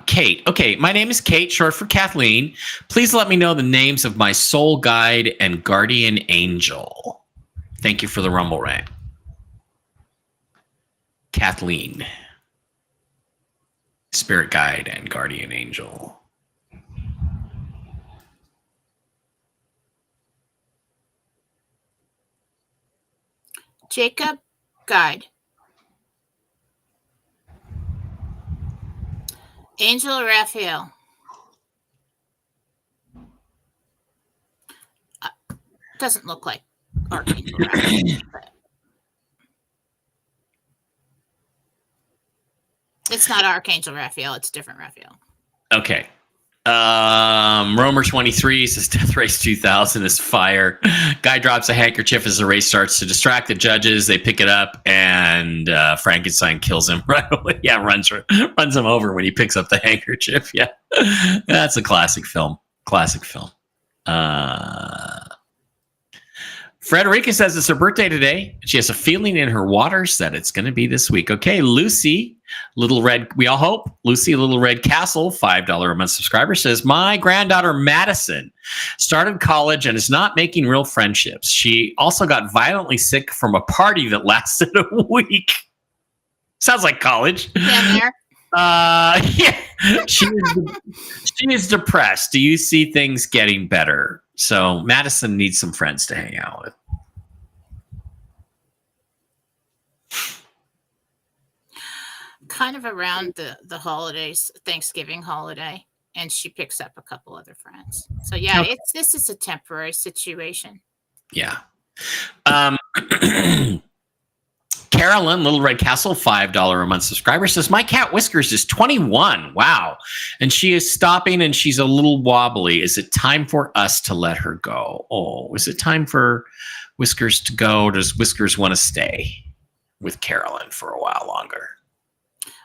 Kate. Okay, my name is Kate, short for Kathleen. Please let me know the names of my soul guide and guardian angel. Thank you for the Rumble rant. Kathleen. Spirit guide and guardian angel. Jacob, guide. Angel Raphael. Doesn't look like Archangel Raphael. But it's not Archangel Raphael. It's different Raphael. Okay. Romer 23 says Death Race 2000 is fire. Guy drops a handkerchief as the race starts to distract the judges. They pick it up and Frankenstein kills him right away. Yeah, runs him over when he picks up the handkerchief. Yeah, that's a classic film. Classic film. Frederica says it's her birthday today. She has a feeling in her waters that it's going to be this week. Okay, Lucy, Little Red, we all hope. Lucy, Little Red Castle, $5 a month subscriber, says, my granddaughter Madison started college and is not making real friendships. She also got violently sick from a party that lasted a week. Sounds like college. Yeah, yeah. She is depressed. Do you see things getting better? So Madison needs some friends to hang out with. Kind of around the holidays, Thanksgiving holiday, and she picks up a couple other friends. So yeah, Okay. this is a temporary situation. Yeah. Carolyn, Little Red Castle, $5 a month subscriber, says, my cat Whiskers is 21. Wow. And she is stopping and she's a little wobbly. Is it time for us to let her go? Oh, is it time for Whiskers to go? Does Whiskers want to stay with Carolyn for a while longer?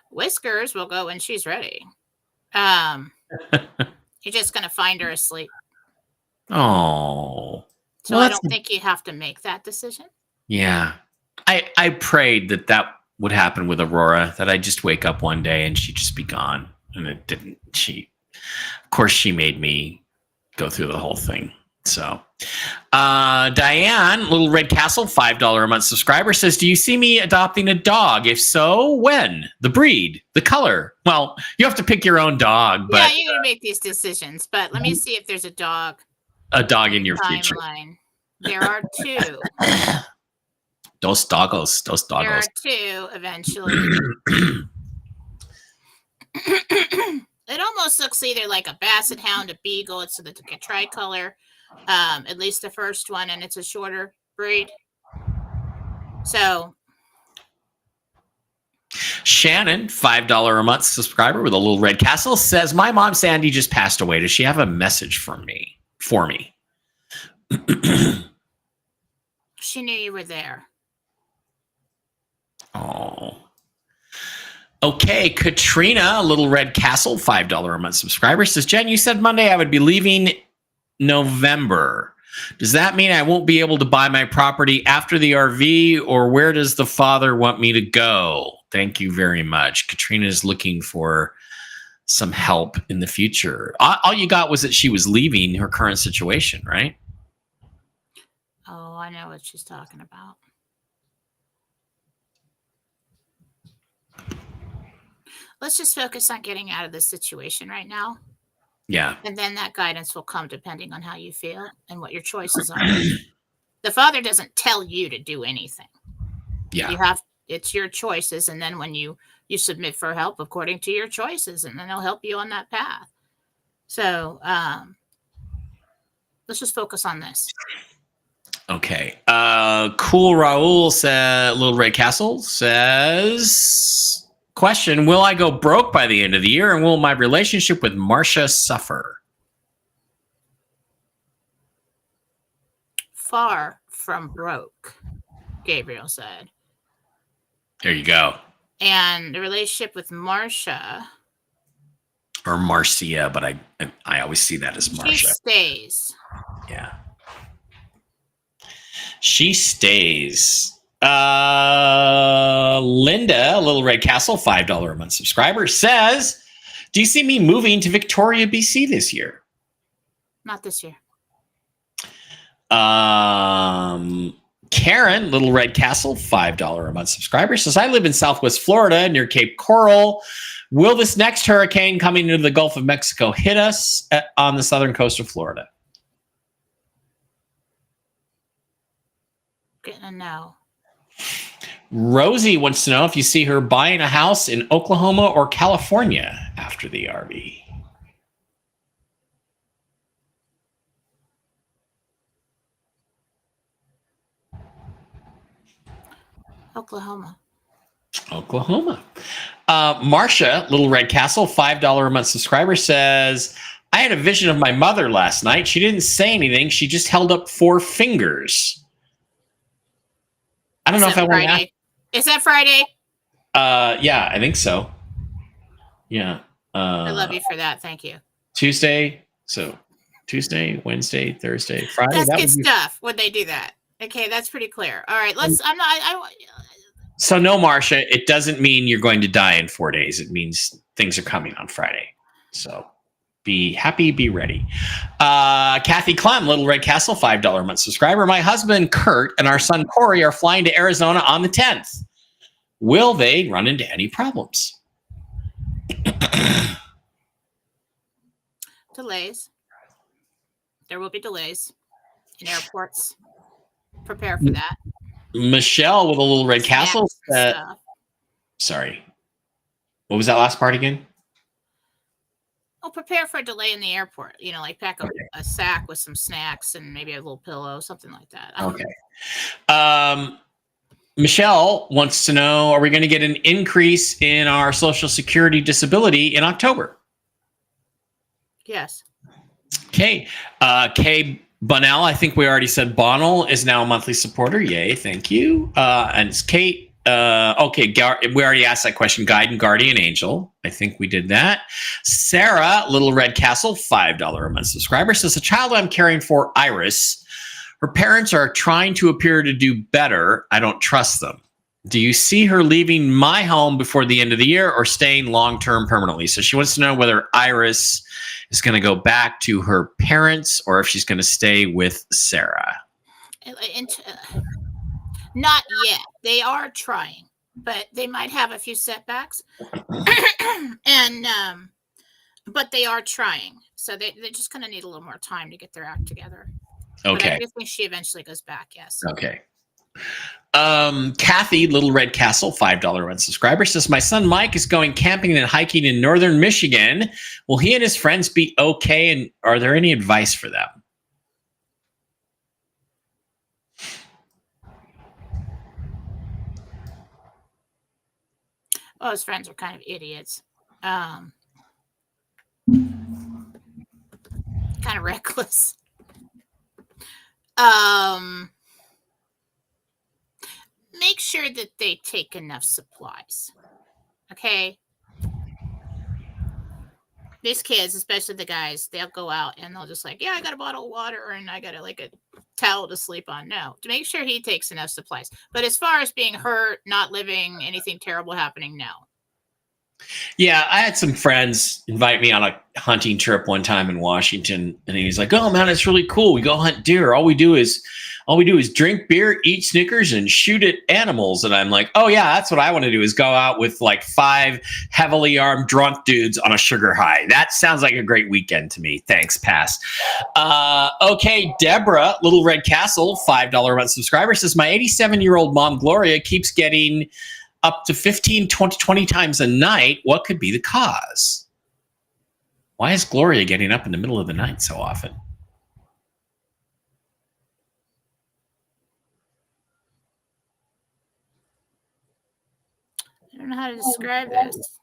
Whiskers will go when she's ready. You're just going to find her asleep. Oh. So well, I don't think you have to make that decision. Yeah. I prayed that would happen with Aurora, that I'd just wake up one day and she'd just be gone. And it didn't. Of course, she made me go through the whole thing. So, Diane, Little Red Castle, $5 a month subscriber, says, do you see me adopting a dog? If so, when? The breed? The color? Well, you have to pick your own dog. But, yeah, you're going to make these decisions. But let me see if there's a dog. A dog in your future. There are two. Dos doggos. There are two eventually. It almost looks either like a basset hound, a beagle. It's like a tricolor, at least the first one, and it's a shorter breed. So Shannon, $5 a month subscriber with a Little Red Castle, says, my mom Sandy just passed away. Does she have a message for me? She knew you were there. Oh. Okay, Katrina, Little Red Castle, $5 a month subscriber, says, Jen, you said Monday I would be leaving November. Does that mean I won't be able to buy my property after the RV, or where does the father want me to go? Thank you very much. Katrina is looking for some help in the future. All you got was that she was leaving her current situation, right? Oh, I know what she's talking about. Let's just focus on getting out of this situation right now. Yeah. And then that guidance will come depending on how you feel and what your choices are. The father doesn't tell you to do anything. Yeah. It's your choices. And then when you you submit for help according to your choices, and then they'll help you on that path. So let's just focus on this. Okay. Cool Raul said, Little Red Castle says, question, will I go broke by the end of the year, and will my relationship with Marcia suffer? Far from broke, Gabriel said. There you go. And the relationship with Marcia. Or Marcia, but I always see that as Marcia. She stays. Yeah. She stays. Linda, Little Red Castle, $5 a month subscriber, says, do you see me moving to Victoria, BC this year? Not this year. Karen, Little Red Castle, $5 a month subscriber, says, I live in Southwest Florida near Cape Coral. Will this next hurricane coming into the Gulf of Mexico hit us on the southern coast of Florida? Getting a no. Rosie wants to know if you see her buying a house in Oklahoma or California after the RV. Oklahoma. Marcia, Little Red Castle, $5 a month subscriber, says, I had a vision of my mother last night. She didn't say anything. She just held up 4 fingers. I don't know if I want to. Is that Friday? Yeah, I think so. Yeah. I love you for that. Thank you. Tuesday. So Tuesday, Wednesday, Thursday, Friday. That's good stuff when they do that. Okay, that's pretty clear. All right, let's. So no, Marcia, it doesn't mean you're going to die in 4 days. It means things are coming on Friday. So be happy, be ready. Kathy Clem, Little Red Castle, $5 a month subscriber. My husband, Kurt, and our son, Corey, are flying to Arizona on the 10th. Will they run into any problems? Delays. There will be delays in airports. Prepare for that. Michelle with a Little Red Castle. Sorry. What was that last part again? Oh, prepare for a delay in the airport. You know, like pack a sack with some snacks and maybe a little pillow, something like that. Okay. Michelle wants to know, are we going to get an increase in our Social Security disability in October? Yes. Okay. Kay Bunnell, I think we already said Bonnell is now a monthly supporter. Yay, thank you. And it's Kate. Okay, we already asked that question. Guide and Guardian Angel. I think we did that. Sarah, Little Red Castle, $5 a month subscriber, says, the child I'm caring for, Iris, her parents are trying to appear to do better. I don't trust them. Do you see her leaving my home before the end of the year or staying long-term permanently? So she wants to know whether Iris is going to go back to her parents or if she's going to stay with Sarah. Not yet. They are trying, but they might have a few setbacks. And but they are trying. So they're just going to need a little more time to get their act together. Okay. But I do think she eventually goes back, yes. Okay. Kathy, Little Red Castle, $5 month subscriber, says, my son Mike is going camping and hiking in northern Michigan. Will he and his friends be okay? And are there any advice for them? Well, his friends are kind of idiots. Kind of reckless. Make sure that they take enough supplies. Okay? These kids, especially the guys, they'll go out and they'll just like, yeah, I got a bottle of water and I got a towel to sleep on. No, to make sure he takes enough supplies. But as far as being hurt, not living, anything terrible happening, no. Yeah, I had some friends invite me on a hunting trip one time in Washington, and he's like, "Oh man, it's really cool. We go hunt deer. All we do is drink beer, eat Snickers, and shoot at animals." And I'm like, "Oh yeah, that's what I want to do. Is go out with like 5 heavily armed drunk dudes on a sugar high. That sounds like a great weekend to me. Thanks, pass." Okay, Deborah, Little Red Castle, $5 a month subscriber, says, my 87-year-old mom Gloria keeps getting up to 15, 20 times a night. What could be the cause? Why is Gloria getting up in the middle of the night so often? I don't know how to describe this.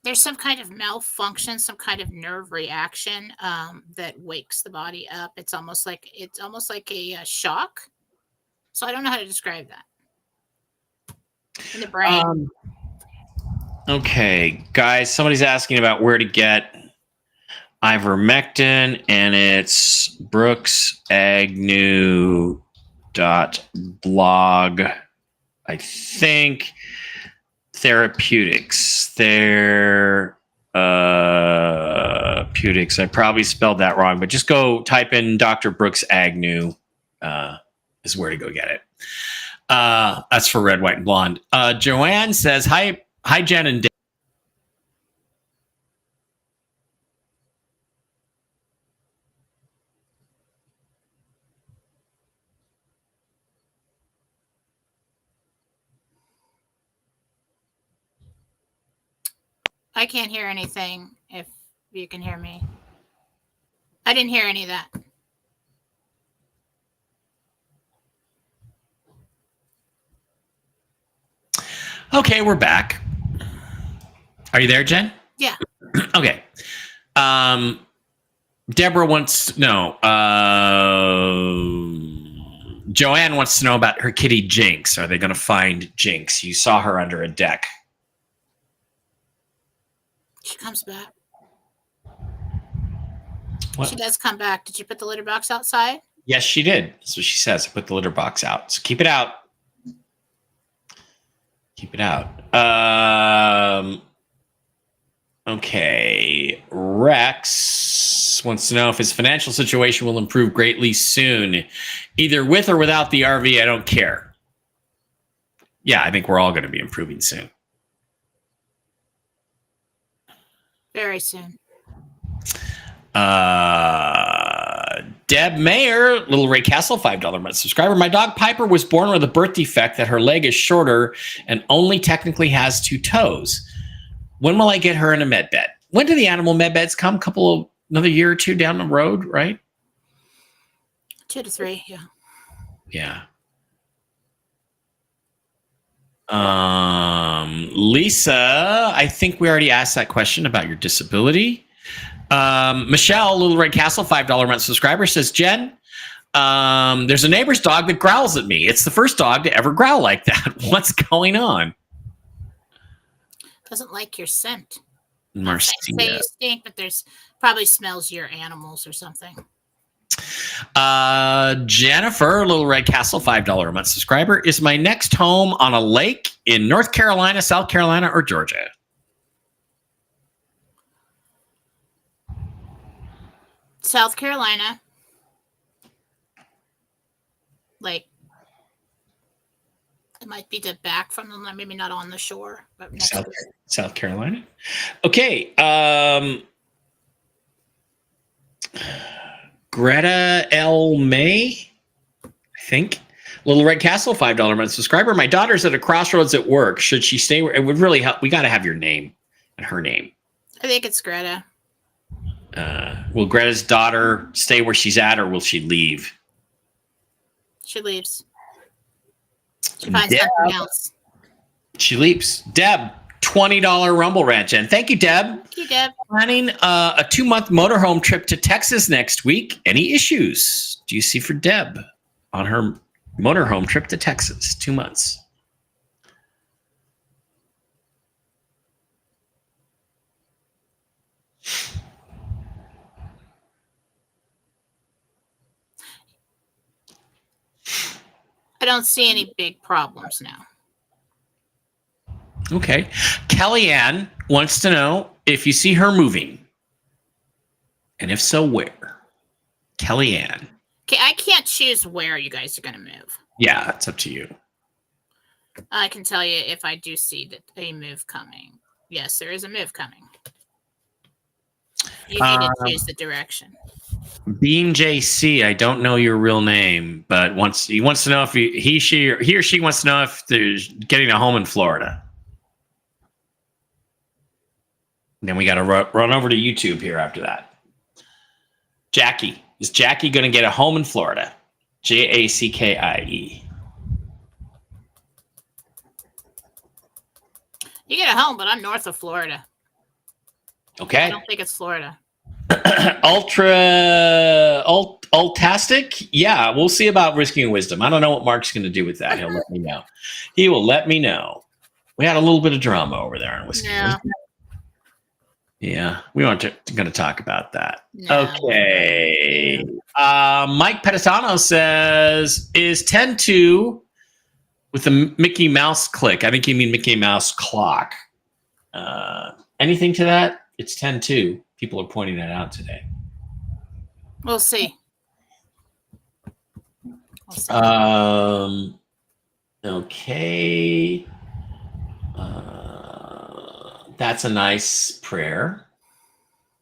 There's some kind of malfunction, some kind of nerve reaction that wakes the body up. It's almost like a shock. So I don't know how to describe that. In the brain. Okay, guys, somebody's asking about where to get ivermectin, and it's brooksagnew.blog. I think therapeutics. Therapeutics. I probably spelled that wrong, but just go type in Dr. Brooks Agnew is where to go get it. That's for red, white, and blonde. Joanne says, hi, Jen and Dave. I can't hear anything if you can hear me. I didn't hear any of that. Okay, we're back. Are you there, Jen? Yeah. Okay. Deborah wants to know. Joanne wants to know about her kitty Jinx. Are they going to find Jinx? You saw her under a deck. She comes back. What? She does come back. Did you put the litter box outside? Yes, she did. That's what she says. I put the litter box out. So keep it out. Keep it out. Okay. Rex wants to know if his financial situation will improve greatly soon. Either with or without the RV, I don't care. Yeah, I think we're all going to be improving soon. Very soon. Deb Mayer, Little Ray Castle, $5 month subscriber. My dog Piper was born with a birth defect that her leg is shorter and only technically has 2 toes. When will I get her in a med bed? When do the animal med beds come? Another year or 2 down the road, right? 2 to 3, yeah. Yeah. Lisa, I think we already asked that question about your disability. Michelle, Little Red Castle, $5 month subscriber, says, Jen, there's a neighbor's dog that growls at me. It's the first dog to ever growl like that. What's going on? Doesn't like your scent. Marcia. Say you stink, but there's probably smells your animals or something. Jennifer, Little Red Castle, $5 a month subscriber. Is my next home on a lake in North Carolina, South Carolina, or Georgia? South Carolina. Like, it might be the back from them, maybe not on the shore, but next South Carolina. Okay. Greta L. May, I think. Little Red Castle, $5 month subscriber. My daughter's at a crossroads at work. Should she stay? It would really help. We got to have your name and her name. I think it's Greta. Will Greta's daughter stay where she's at, or will she leave? She leaves. She finds something else. She leaves. Deb, $20 Rumble Ranch. And thank you, Deb. Thank you, Deb. Planning a 2-month motorhome trip to Texas next week. Any issues do you see for Deb on her motorhome trip to Texas? 2 months. I don't see any big problems now. Okay. Kellyanne wants to know if you see her moving. And if so, where? Kellyanne. Okay, I can't choose where you guys are going to move. Yeah, it's up to you. I can tell you if I do see a move coming. Yes, there is a move coming. You need to choose the direction. Bean JC, I don't know your real name, but he wants to know if he or she wants to know if there's getting a home in Florida. And then we got to run over to YouTube here after that. Jackie. Is Jackie going to get a home in Florida? Jackie. You get a home, but I'm north of Florida. Okay. I don't think it's Florida. Ultastic? Yeah, we'll see about risking wisdom. I don't know what Mark's going to do with that. He'll let me know. He will let me know. We had a little bit of drama over there on Whiskey Wisdom. Yeah, we aren't going to talk about that. No. Okay. Mike Petitano says, is 10-2 with the Mickey Mouse click? I think you mean Mickey Mouse clock. Anything to that? It's 10-2. People are pointing that out today. We'll see. Okay. That's a nice prayer.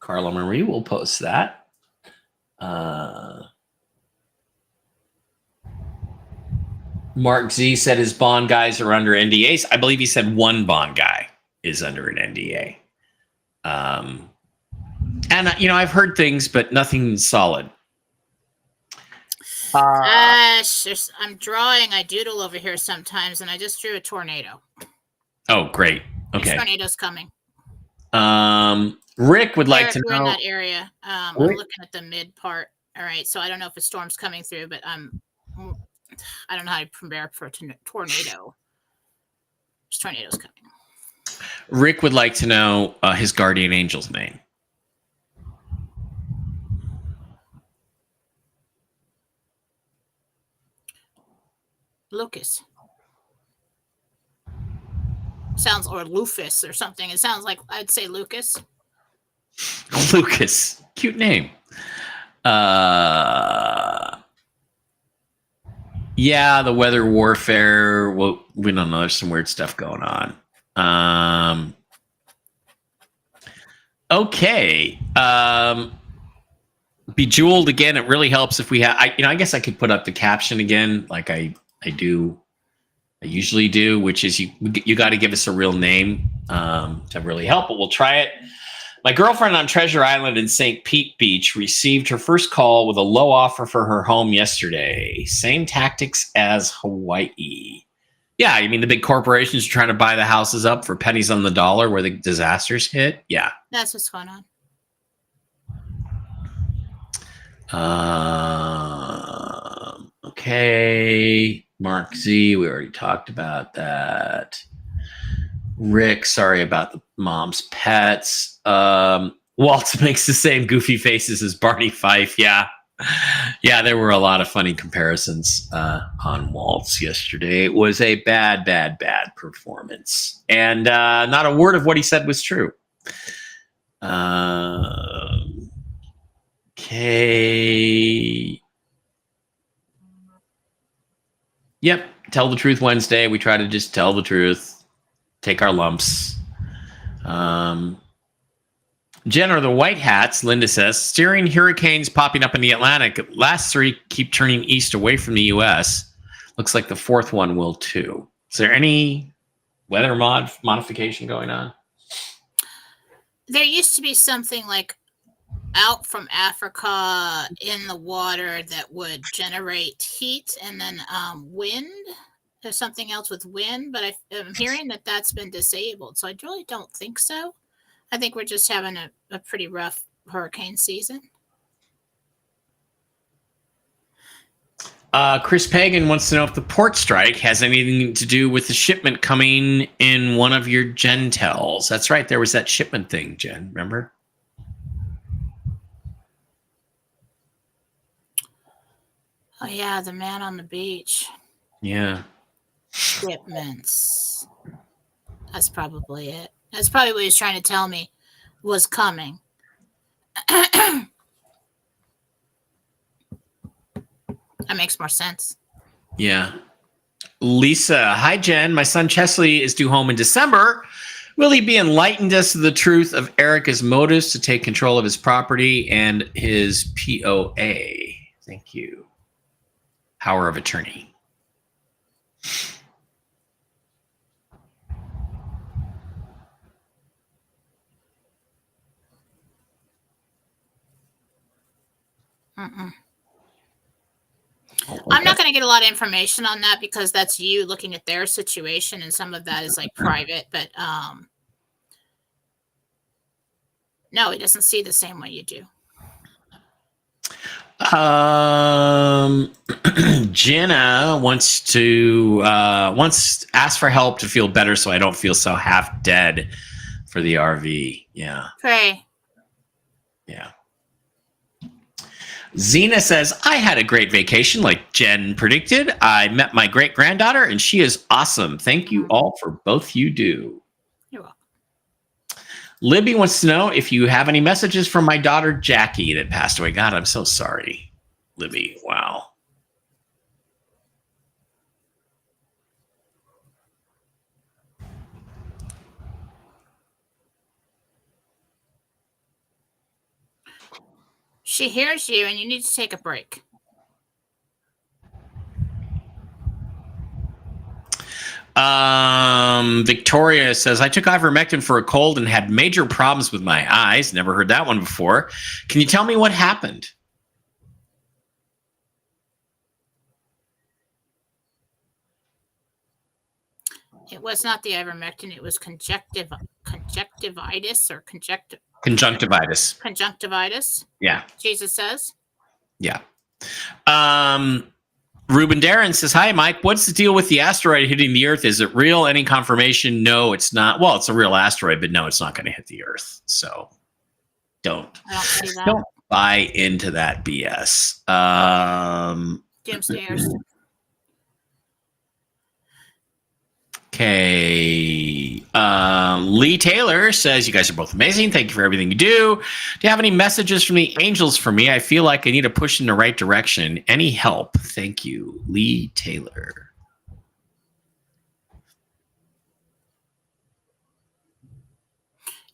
Carla Marie will post that. Mark Z said his bond guys are under NDAs. I believe he said one bond guy is under an NDA. And, I've heard things, but nothing solid. I'm drawing. I doodle over here sometimes, and I just drew a tornado. Oh, great. Okay. There's tornadoes coming. Rick would like to know. In that area. I'm looking at the mid part. All right. So I don't know if a storm's coming through, but I don't know how to prepare for a tornado. There's tornadoes coming. Rick would like to know his guardian angel's name. Lucas. Sounds, or Lufus or something. It sounds like I'd say Lucas. Lucas. Cute name. Yeah, the weather warfare. Well, we don't know. There's some weird stuff going on. Okay. Bejeweled again. It really helps if we have. I guess I could put up the caption again, like I usually do, which is you got to give us a real name to really help. But we'll try it. My girlfriend on Treasure Island in St. Pete Beach received her first call with a low offer for her home yesterday. Same tactics as Hawaii. Yeah, you mean the big corporations are trying to buy the houses up for pennies on the dollar where the disasters hit? Yeah. That's what's going on. Okay. Mark Z, we already talked about that. Rick, sorry about the mom's pets. Waltz makes the same goofy faces as Barney Fife. Yeah. Yeah, there were a lot of funny comparisons on Waltz yesterday. It was a bad performance. And not a word of what he said was true. Okay. Yep. Tell the truth Wednesday. We try to just tell the truth. Take our lumps. Jen are the white hats, Linda says. Steering hurricanes popping up in the Atlantic. Last three keep turning east away from the U.S. Looks like the fourth one will too. Is there any weather modification going on? There used to be something like out from Africa in the water that would generate heat and then wind. There's something else with wind, but I'm hearing that that's been disabled. So I really don't think so. I think we're just having a pretty rough hurricane season. Chris Pagan wants to know if the port strike has anything to do with the shipment coming in one of your Gentels. That's right. There was that shipment thing, Jen. Remember? Oh, yeah. The man on the beach. Yeah. Shipments. That's probably it. That's probably what he's trying to tell me was coming. That makes more sense. Yeah. Lisa, hi, Jen. My son Chesley is due home in December. Will he be enlightened as to the truth of Erica's motives to take control of his property and his POA? Thank you. Power of attorney. Mm-mm. I'm not going to get a lot of information on that because that's you looking at their situation, and some of that is like private. But no, he doesn't see the same way you do. Jenna wants ask for help to feel better, so I don't feel so half dead for the RV. Yeah. Pray. Yeah. Zena says, I had a great vacation like Jen predicted. I met my great-granddaughter, and she is awesome. Thank you all for both you do. You're welcome. Libby wants to know if you have any messages from my daughter, Jackie, that passed away. God, I'm so sorry, Libby. Wow. She hears you, and you need to take a break. Victoria says, I took ivermectin for a cold and had major problems with my eyes. Never heard that one before. Can you tell me what happened? It was not the ivermectin. It was conjunctivitis or Conjunctivitis. Conjunctivitis. Yeah. Jesus says. Yeah. Ruben Darren says, hi, Mike. What's the deal with the asteroid hitting the Earth? Is it real? Any confirmation? No, it's not. Well, it's a real asteroid, but no, it's not going to hit the Earth. So don't buy into that BS. Doomsdayers. Okay. Lee Taylor says, you guys are both amazing. Thank you for everything you do. Do you have any messages from the angels for me? I feel like I need a push in the right direction. Any help? Thank you, Lee Taylor.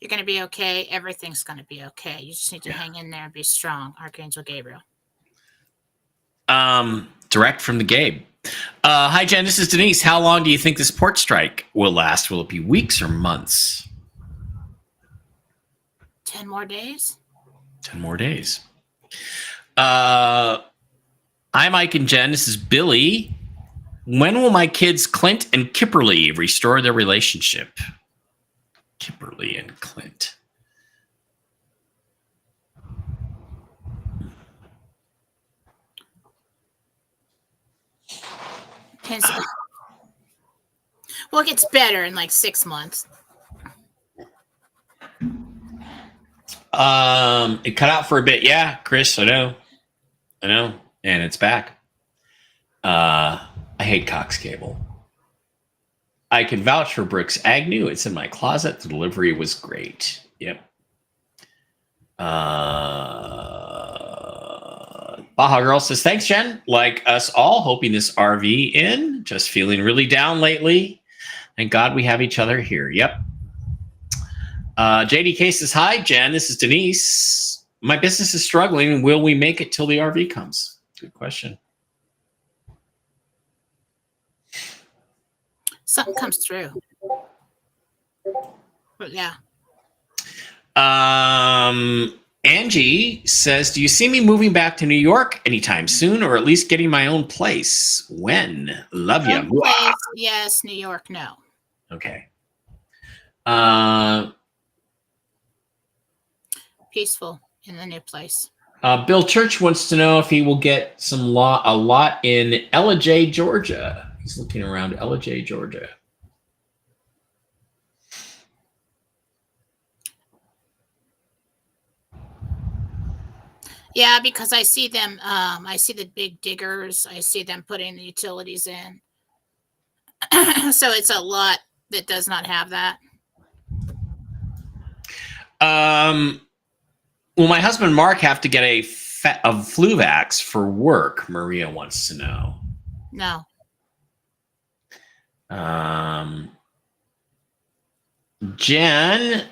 You're going to be okay. Everything's going to be okay. You just need to hang in there and be strong. Archangel Gabriel. Direct from the Gabe. Hi, Jen. This is Denise. How long do you think this port strike will last? Will it be weeks or months? 10 more days. 10 more days. Hi, Mike and Jen. This is Billy. When will my kids Clint and Kipperly restore their relationship? Kipperly and Clint. Well, it gets better in like 6 months. It cut out for a bit. Yeah, Chris, I know. And it's back. I hate Cox Cable. I can vouch for Brooks Agnew. It's in my closet. The delivery was great. Yep. Baja Girl says, thanks, Jen. Like us all, hoping this RV in. Just feeling really down lately. Thank God we have each other here. Yep. JDK says, hi, Jen. This is Denise. My business is struggling. Will we make it till the RV comes? Good question. Something comes through. But yeah. Angie says, do you see me moving back to New York anytime soon, or at least getting my own place? When? Love you. Yes, New York, no. Okay. Peaceful in the new place. Bill Church wants to know if he will get a lot in Ella, Georgia. He's looking around Ella, Georgia. Yeah, because I see them. I see the big diggers. I see them putting the utilities in. So it's a lot that does not have that. Will my husband Mark have to get a flu vax for work? Maria wants to know. No. Jen,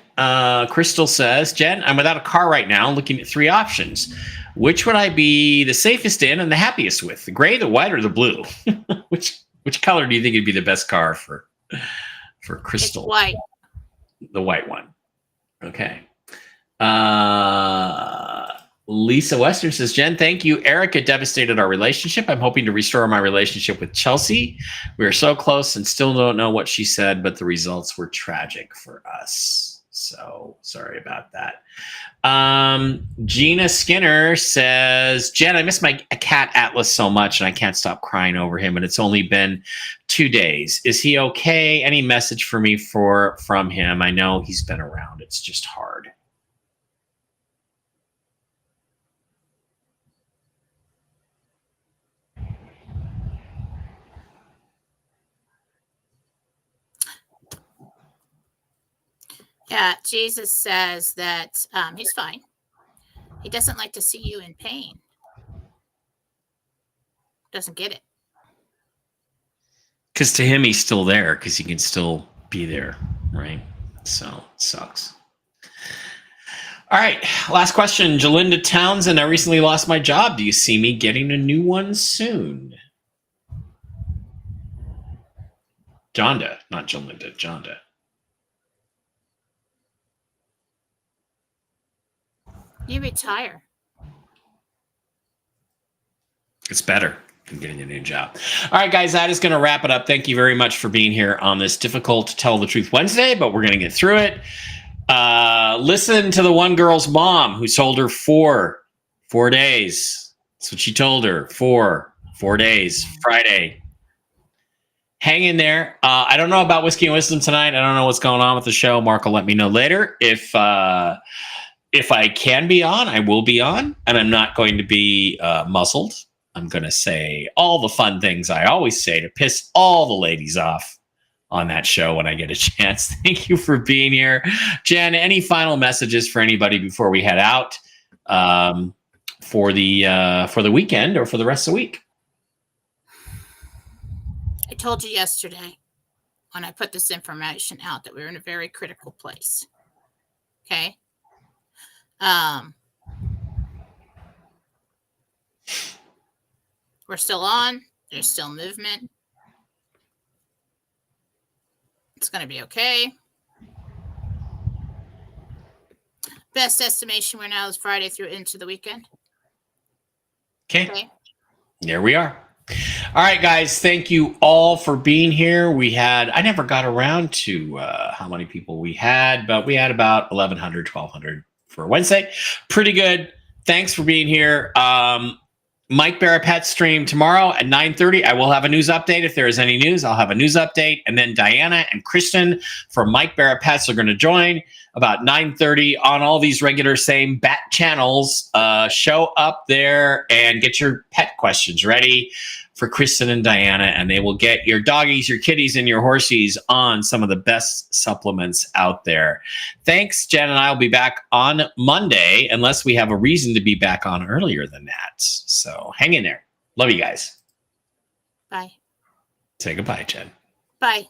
Crystal says, Jen, I'm without a car right now, looking at 3 options. Which would I be the safest in and the happiest with? The gray, the white, or the blue? Which color do you think would be the best car for Crystal? It's white. The white one. Okay. Lisa Western says, Jen, thank you. Erica devastated our relationship. I'm hoping to restore my relationship with Chelsea. We are so close and still don't know what she said, but the results were tragic for us. So sorry about that. Gina Skinner says, Jen, I miss my cat Atlas so much and I can't stop crying over him, and it's only been 2 days. Is he okay? Any message for me from him? I know he's been around. It's just hard. Yeah, Jesus says that he's fine. He doesn't like to see you in pain. Doesn't get it. Because to him, he's still there because he can still be there, right? So it sucks. All right, last question. Jalinda Townsend, I recently lost my job. Do you see me getting a new one soon? Jonda, not Jalinda, Jonda. You retire. It's better than getting a new job. All right, guys, that is going to wrap it up. Thank you very much for being here on this difficult to tell the truth Wednesday, but we're going to get through it. Listen to the one girl's mom who told her 4 days. That's what she told her. 4 days, Friday. Hang in there. I don't know about Whiskey and Wisdom tonight. I don't know what's going on with the show. Mark will let me know later. If I can be on, I will be on, and I'm not going to be muzzled. I'm going to say all the fun things I always say to piss all the ladies off on that show when I get a chance. Thank you for being here. Jen, any final messages for anybody before we head out for the weekend or for the rest of the week? I told you yesterday when I put this information out that we were in a very critical place. Okay? We're still on. There's still movement. It's going to be okay. Best estimation right now is Friday through into the weekend. Okay. There we are. All right, guys. Thank you all for being here. I never got around to how many people we had, but we had about 1,100, 1,200 for Wednesday. Pretty good. Thanks for being here. Mike Bear Pet stream tomorrow at 9:30. I will have a news update. If there is any news, I'll have a news update. And then Diana and Kristen from Mike Bear Pets are going to join about 9:30 on all these regular same bat channels. Show up there and get your pet questions ready for Kristen and Diana, and they will get your doggies, your kitties, and your horsies on some of the best supplements out there. Thanks, Jen, and I will be back on Monday, unless we have a reason to be back on earlier than that. So hang in there. Love you guys. Bye. Say goodbye, Jen. Bye.